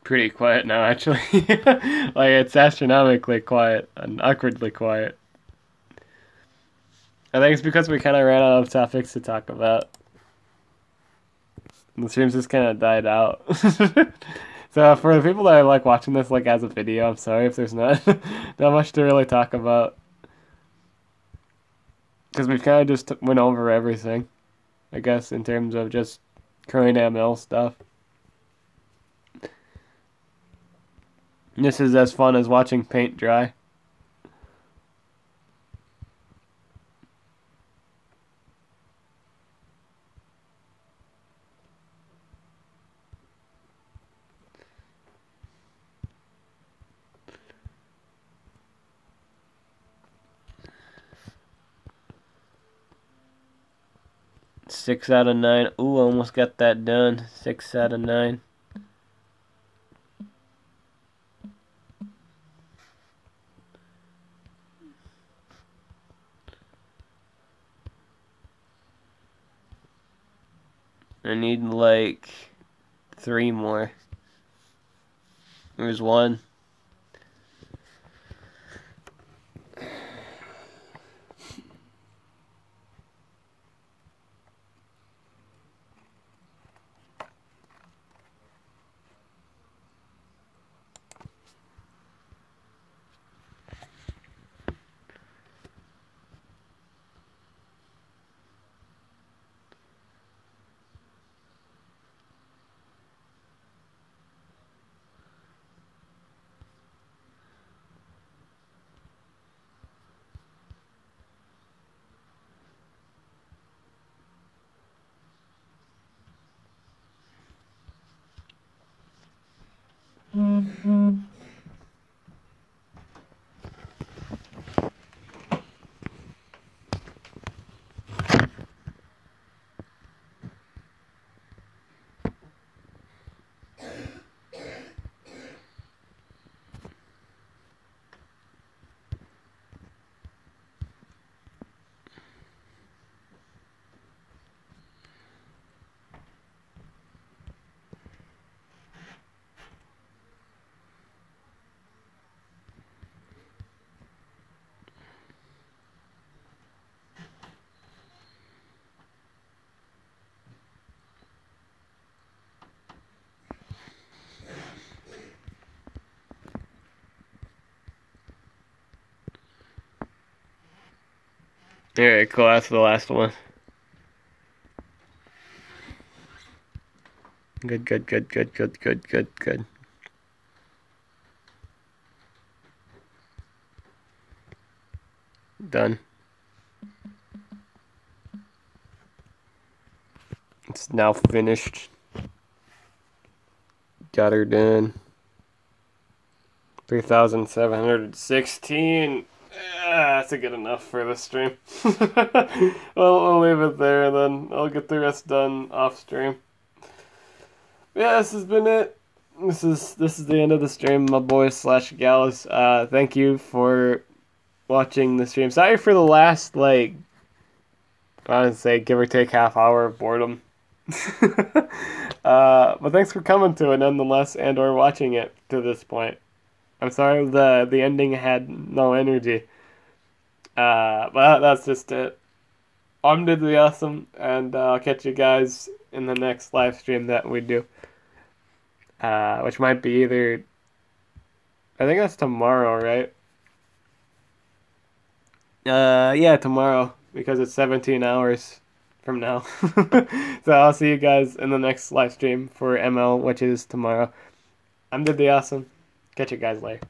Pretty quiet now, actually. Like, it's astronomically quiet and awkwardly quiet. I think it's because we kind of ran out of topics to talk about. The streams just kind of died out. So for the people that are like watching this like as a video, I'm sorry if there's not not much to really talk about. Because we've kind of just went over everything, I guess, in terms of just current ML stuff. This is as fun as watching paint dry. Six out of 9. Ooh, almost got that done. 6 out of 9. I need like 3 more. There's 1. Alright, cool. That's the last one. Good, good, good, good, good, good, good, good. Done. It's now finished. Got her done. 3,716. That's a good enough for this stream. Well, I'll leave it there, and then I'll get the rest done off stream. Yeah, this has been it. this is the end of the stream, my boys slash gals. Thank you for watching the stream. Sorry for the last, like, I would say give or take half hour of boredom. But thanks for coming to it nonetheless, and or watching it to this point. I'm sorry the ending had no energy. But that's just it. I'm Diddly Awesome, and I'll catch you guys in the next live stream that we do. Which might be either, I think that's tomorrow, right? Yeah, tomorrow, because it's 17 hours from now. So I'll see you guys in the next live stream for ML, which is tomorrow. I'm Diddly Awesome. Catch you guys later.